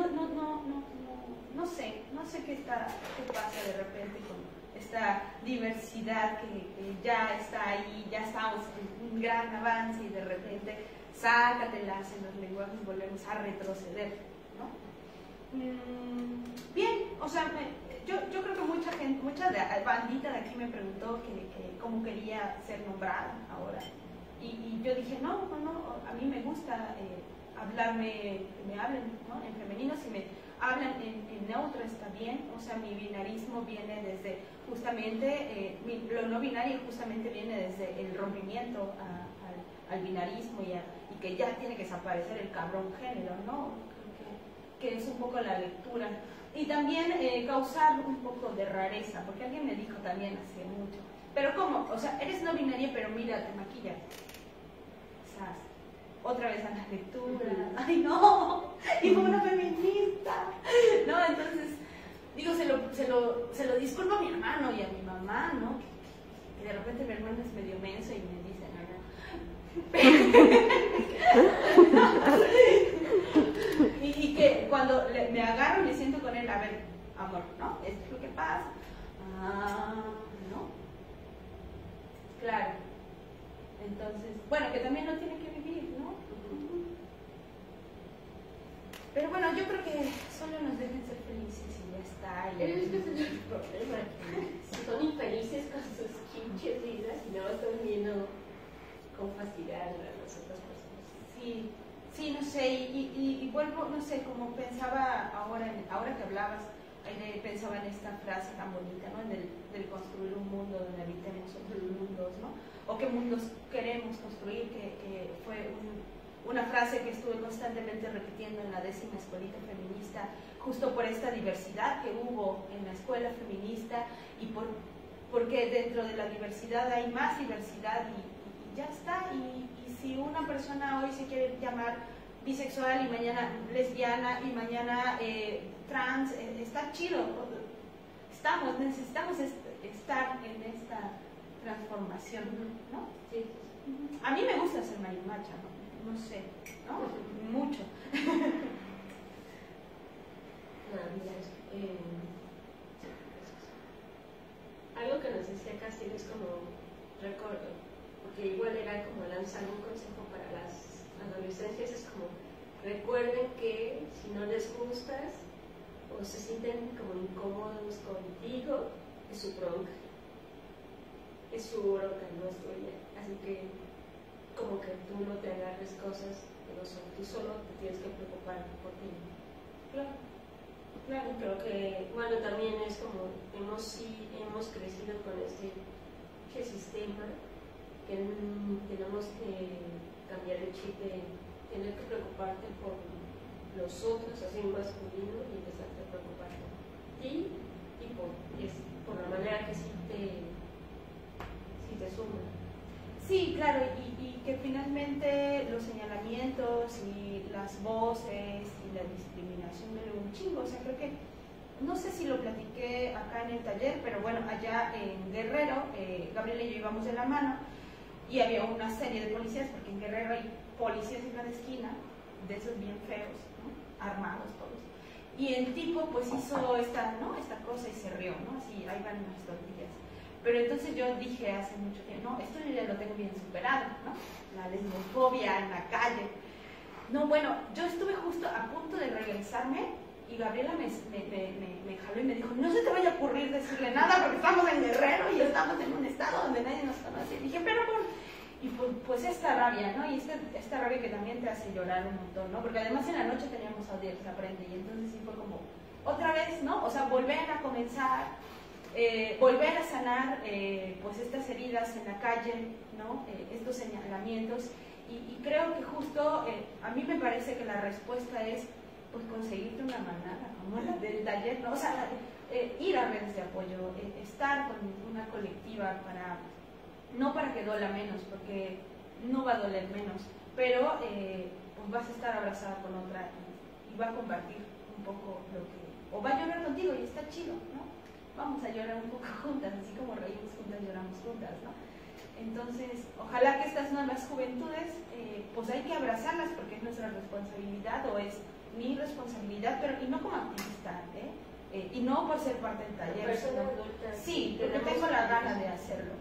no sé qué pasa de repente con esta diversidad que ya está ahí, ya estamos en un gran avance y de repente sácatelas en los lenguajes y volvemos a retroceder, ¿no? Bien, o sea, yo creo que mucha gente, mucha bandita de aquí me preguntó que cómo quería ser nombrada ahora. Y yo dije, no, a mí me gusta hablarme, que me hablen, ¿no? En femenino, si me hablan en neutro está bien, o sea, mi binarismo viene desde justamente, lo no binario justamente viene desde el rompimiento al binarismo y que ya tiene que desaparecer el cabrón género, ¿no? Que es un poco la lectura. Y también causar un poco de rareza, porque alguien me dijo también hace mucho, pero ¿cómo? O sea, eres no binaria, pero mira, te maquillas. Otra vez a la lectura, ay no, y fue una feminista, ¿no? Entonces, digo, se lo disculpo a mi hermano y a mi mamá, ¿no? Que de repente mi hermano es medio menso y me dice, y que cuando me agarro y me siento con él, a ver, amor, ¿no? Esto es lo que pasa, ¿no? Claro. Entonces, bueno, que también lo tiene que vivir, ¿no? Pero bueno, yo creo que solo nos dejen ser felices y ya está. Es que ese es el problema. Son infelices con sus pinches vidas y no están viendo cómo fastidiar a las otras personas. Sí, no sé, y vuelvo, no sé, como pensaba ahora que hablabas, pensaba en esta frase tan bonita, ¿no? Del construir un mundo donde habitemos otros mundos, ¿no? O qué mundos queremos construir, que fue una frase que estuve constantemente repitiendo en la 10ª escuelita feminista, justo por esta diversidad que hubo en la escuela feminista y porque dentro de la diversidad hay más diversidad y ya está. Y si una persona hoy se quiere llamar bisexual y mañana lesbiana y mañana trans, está chido. Necesitamos estar en esta transformación, ¿no? Sí. A mí me gusta ser marimacha, no sé, ¿no? Mucho. Mira, algo que nos decía Castillo es como recuerdo, porque igual era como lanzar un consejo para las adolescencias, es como recuerden que si no les gustas o se sienten como incómodos contigo, es su bronca. Es su bronca, no es tuya. Así que como que tú no te agarres cosas que no son, tú solo te tienes que preocupar por ti. Claro, creo que, bueno, también es como hemos crecido con este sistema que tenemos que cambiar el chip de tener que preocuparte por los otros, así masculino, y empezarte a preocuparte por ti y por la manera que sí te suma. Sí, claro, y que finalmente los señalamientos y las voces y la discriminación de un chingo, o sea, creo que, no sé si lo platiqué acá en el taller, pero bueno, allá en Guerrero, Gabriela y yo íbamos de la mano y había una serie de policías, porque en Guerrero hay policías en cada esquina, de esos bien feos, ¿no? Armados todos. Y el tipo pues hizo esta cosa y se rió, ¿no? Así, ahí van unas tortillas. Pero entonces yo dije hace mucho tiempo, no, esto yo ya lo tengo bien superado, ¿no? La lesbofobia en la calle. No, bueno, yo estuve justo a punto de regresarme y Gabriela me jaló y me dijo, no se te vaya a ocurrir decirle nada porque estamos en Guerrero y estamos en un estado donde nadie nos conoce. Y dije, pero bueno, y pues esta rabia, ¿no? Y esta rabia que también te hace llorar un montón, ¿no? Porque además en la noche teníamos audiencia frente y entonces sí fue como, otra vez, ¿no? O sea, volver a comenzar, volver a sanar pues estas heridas en la calle, ¿no? Estos señalamientos y creo que justo a mí me parece que la respuesta es pues conseguirte una manada como la del taller, ¿no? O sea, ir a redes de apoyo, estar con una colectiva no para que duela menos, porque no va a doler menos, pero pues vas a estar abrazada con otra y va a compartir un poco lo que, o va a llorar contigo y está chido, ¿no? Vamos a llorar un poco juntas, así como reímos juntas, lloramos juntas, ¿no? Entonces, ojalá que estas nuevas juventudes, pues hay que abrazarlas porque es nuestra responsabilidad o es mi responsabilidad, pero y no como activista, y no por ser parte del taller. Persona adulta. Sí, porque tengo la gana de hacerlo.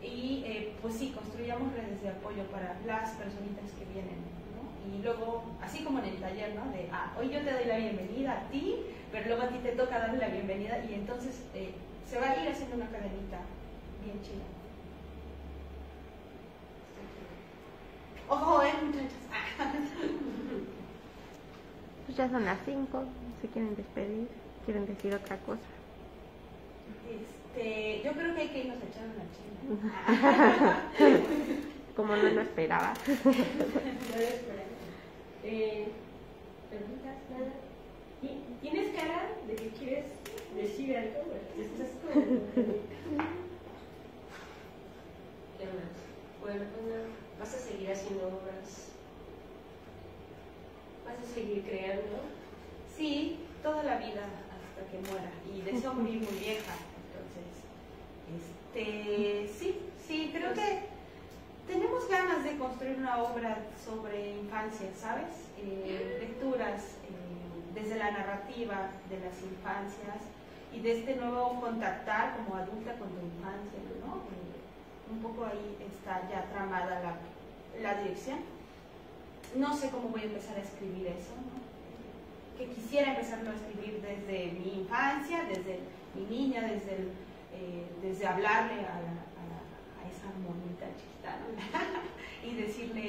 Y pues sí, construyamos redes de apoyo para las personitas que vienen, ¿no? Y luego, así como en el taller, ¿no? De, hoy yo te doy la bienvenida a ti, pero luego a ti te toca darle la bienvenida y entonces se va a ir haciendo una cadenita bien chida. Ojo, muchachas. Pues ya son las 5, se quieren despedir, quieren decir otra cosa. Yo creo que hay que irnos a echar una chela. Como no lo esperaba. No lo esperaba. ¿Preguntas? Nada. ¿Tienes cara de que quieres decir algo? Estás como... ¿Qué más? Bueno, vas a seguir haciendo obras. Vas a seguir creando. Sí, toda la vida hasta que muera. Y deseo morir muy vieja. Entonces, sí, creo que tenemos ganas de construir una obra sobre infancia, ¿sabes? Lecturas desde la narrativa de las infancias y de este nuevo contactar como adulta con tu infancia, ¿no? Un poco ahí está ya tramada la dirección. No sé cómo voy a empezar a escribir eso, ¿no? Que quisiera empezarlo a escribir desde mi infancia, desde mi niña, desde hablarle a esa monita chiquita, ¿no? Y decirle,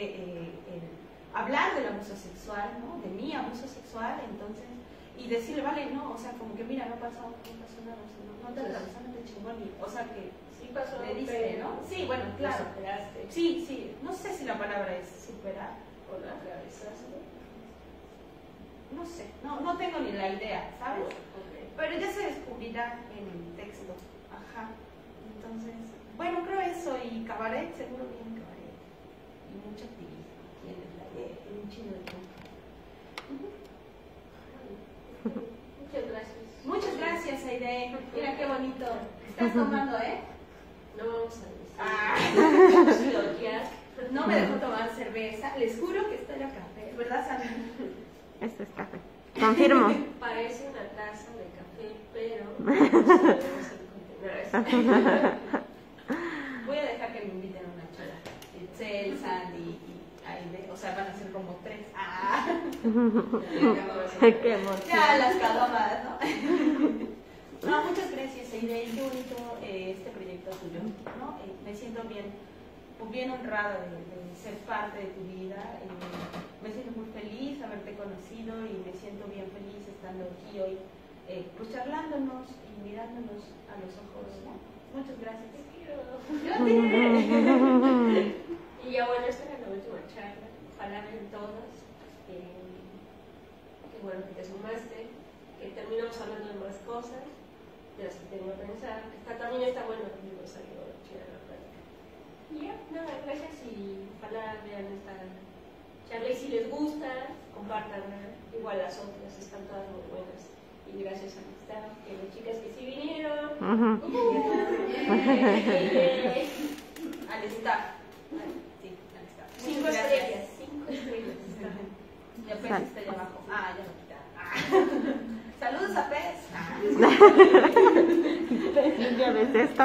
hablar del abuso sexual, ¿no? De mi abuso sexual, entonces, y decirle, vale, no, o sea, como que mira, no pasó nada, no te atravesó, no te chingó ni, o sea, que Sí pasó, le diste, ¿no? Sí, bueno, claro. Lo superaste. Sí, no sé si la palabra es superar. O lo atravesaste. No sé, no tengo ni la idea, ¿sabes? Ok. Pero ya se descubrirá en el texto. Ajá. Entonces, bueno, creo eso. Y cabaret, seguro bien cabaret. Y mucho activismo aquí en el taller. Y un chino de tiempo. Muchas gracias. Muchas gracias, Aide. Mira qué bonito. Estás tomando, ¿eh? No vamos a decir. No me dejó tomar cerveza. Les juro que esto era café. ¿Verdad, Sandra? Esto es café. Confirmo. Parece una taza de café, pero no sabemos encontrar. Voy a dejar que me inviten a una chela. Itzel, Sandy y Aide. O sea, van a ser como 3. Qué emoción. Ya las cagomas, ¿no? No, muchas gracias, Aide. Qué bonito este proyecto tuyo, ¿no? Me siento bien honrada de ser parte de tu vida. Me siento muy feliz de haberte conocido y me siento bien feliz estando aquí hoy, pues charlándonos y mirándonos a los ojos, ¿no? Muchas gracias. Te quiero. Yo Y ya bueno, esta era la última charla. Ojalá ven todas. Qué bueno que te sumaste. Que terminamos hablando de más cosas de las que tengo que pensar. También está bueno que nos salió chida la plática. Y ya, nada, gracias y ojalá vean esta charla. Y si les gusta, compártanla. Igual las otras están todas muy buenas. Y gracias a Amistad, que las chicas que sí vinieron. al staff. Sí, al staff. 5 estrellas. 5 estrellas. Ya Pez está allá abajo. Ya lo quitaron. Saludos a Pez. ¿Ya ves esto?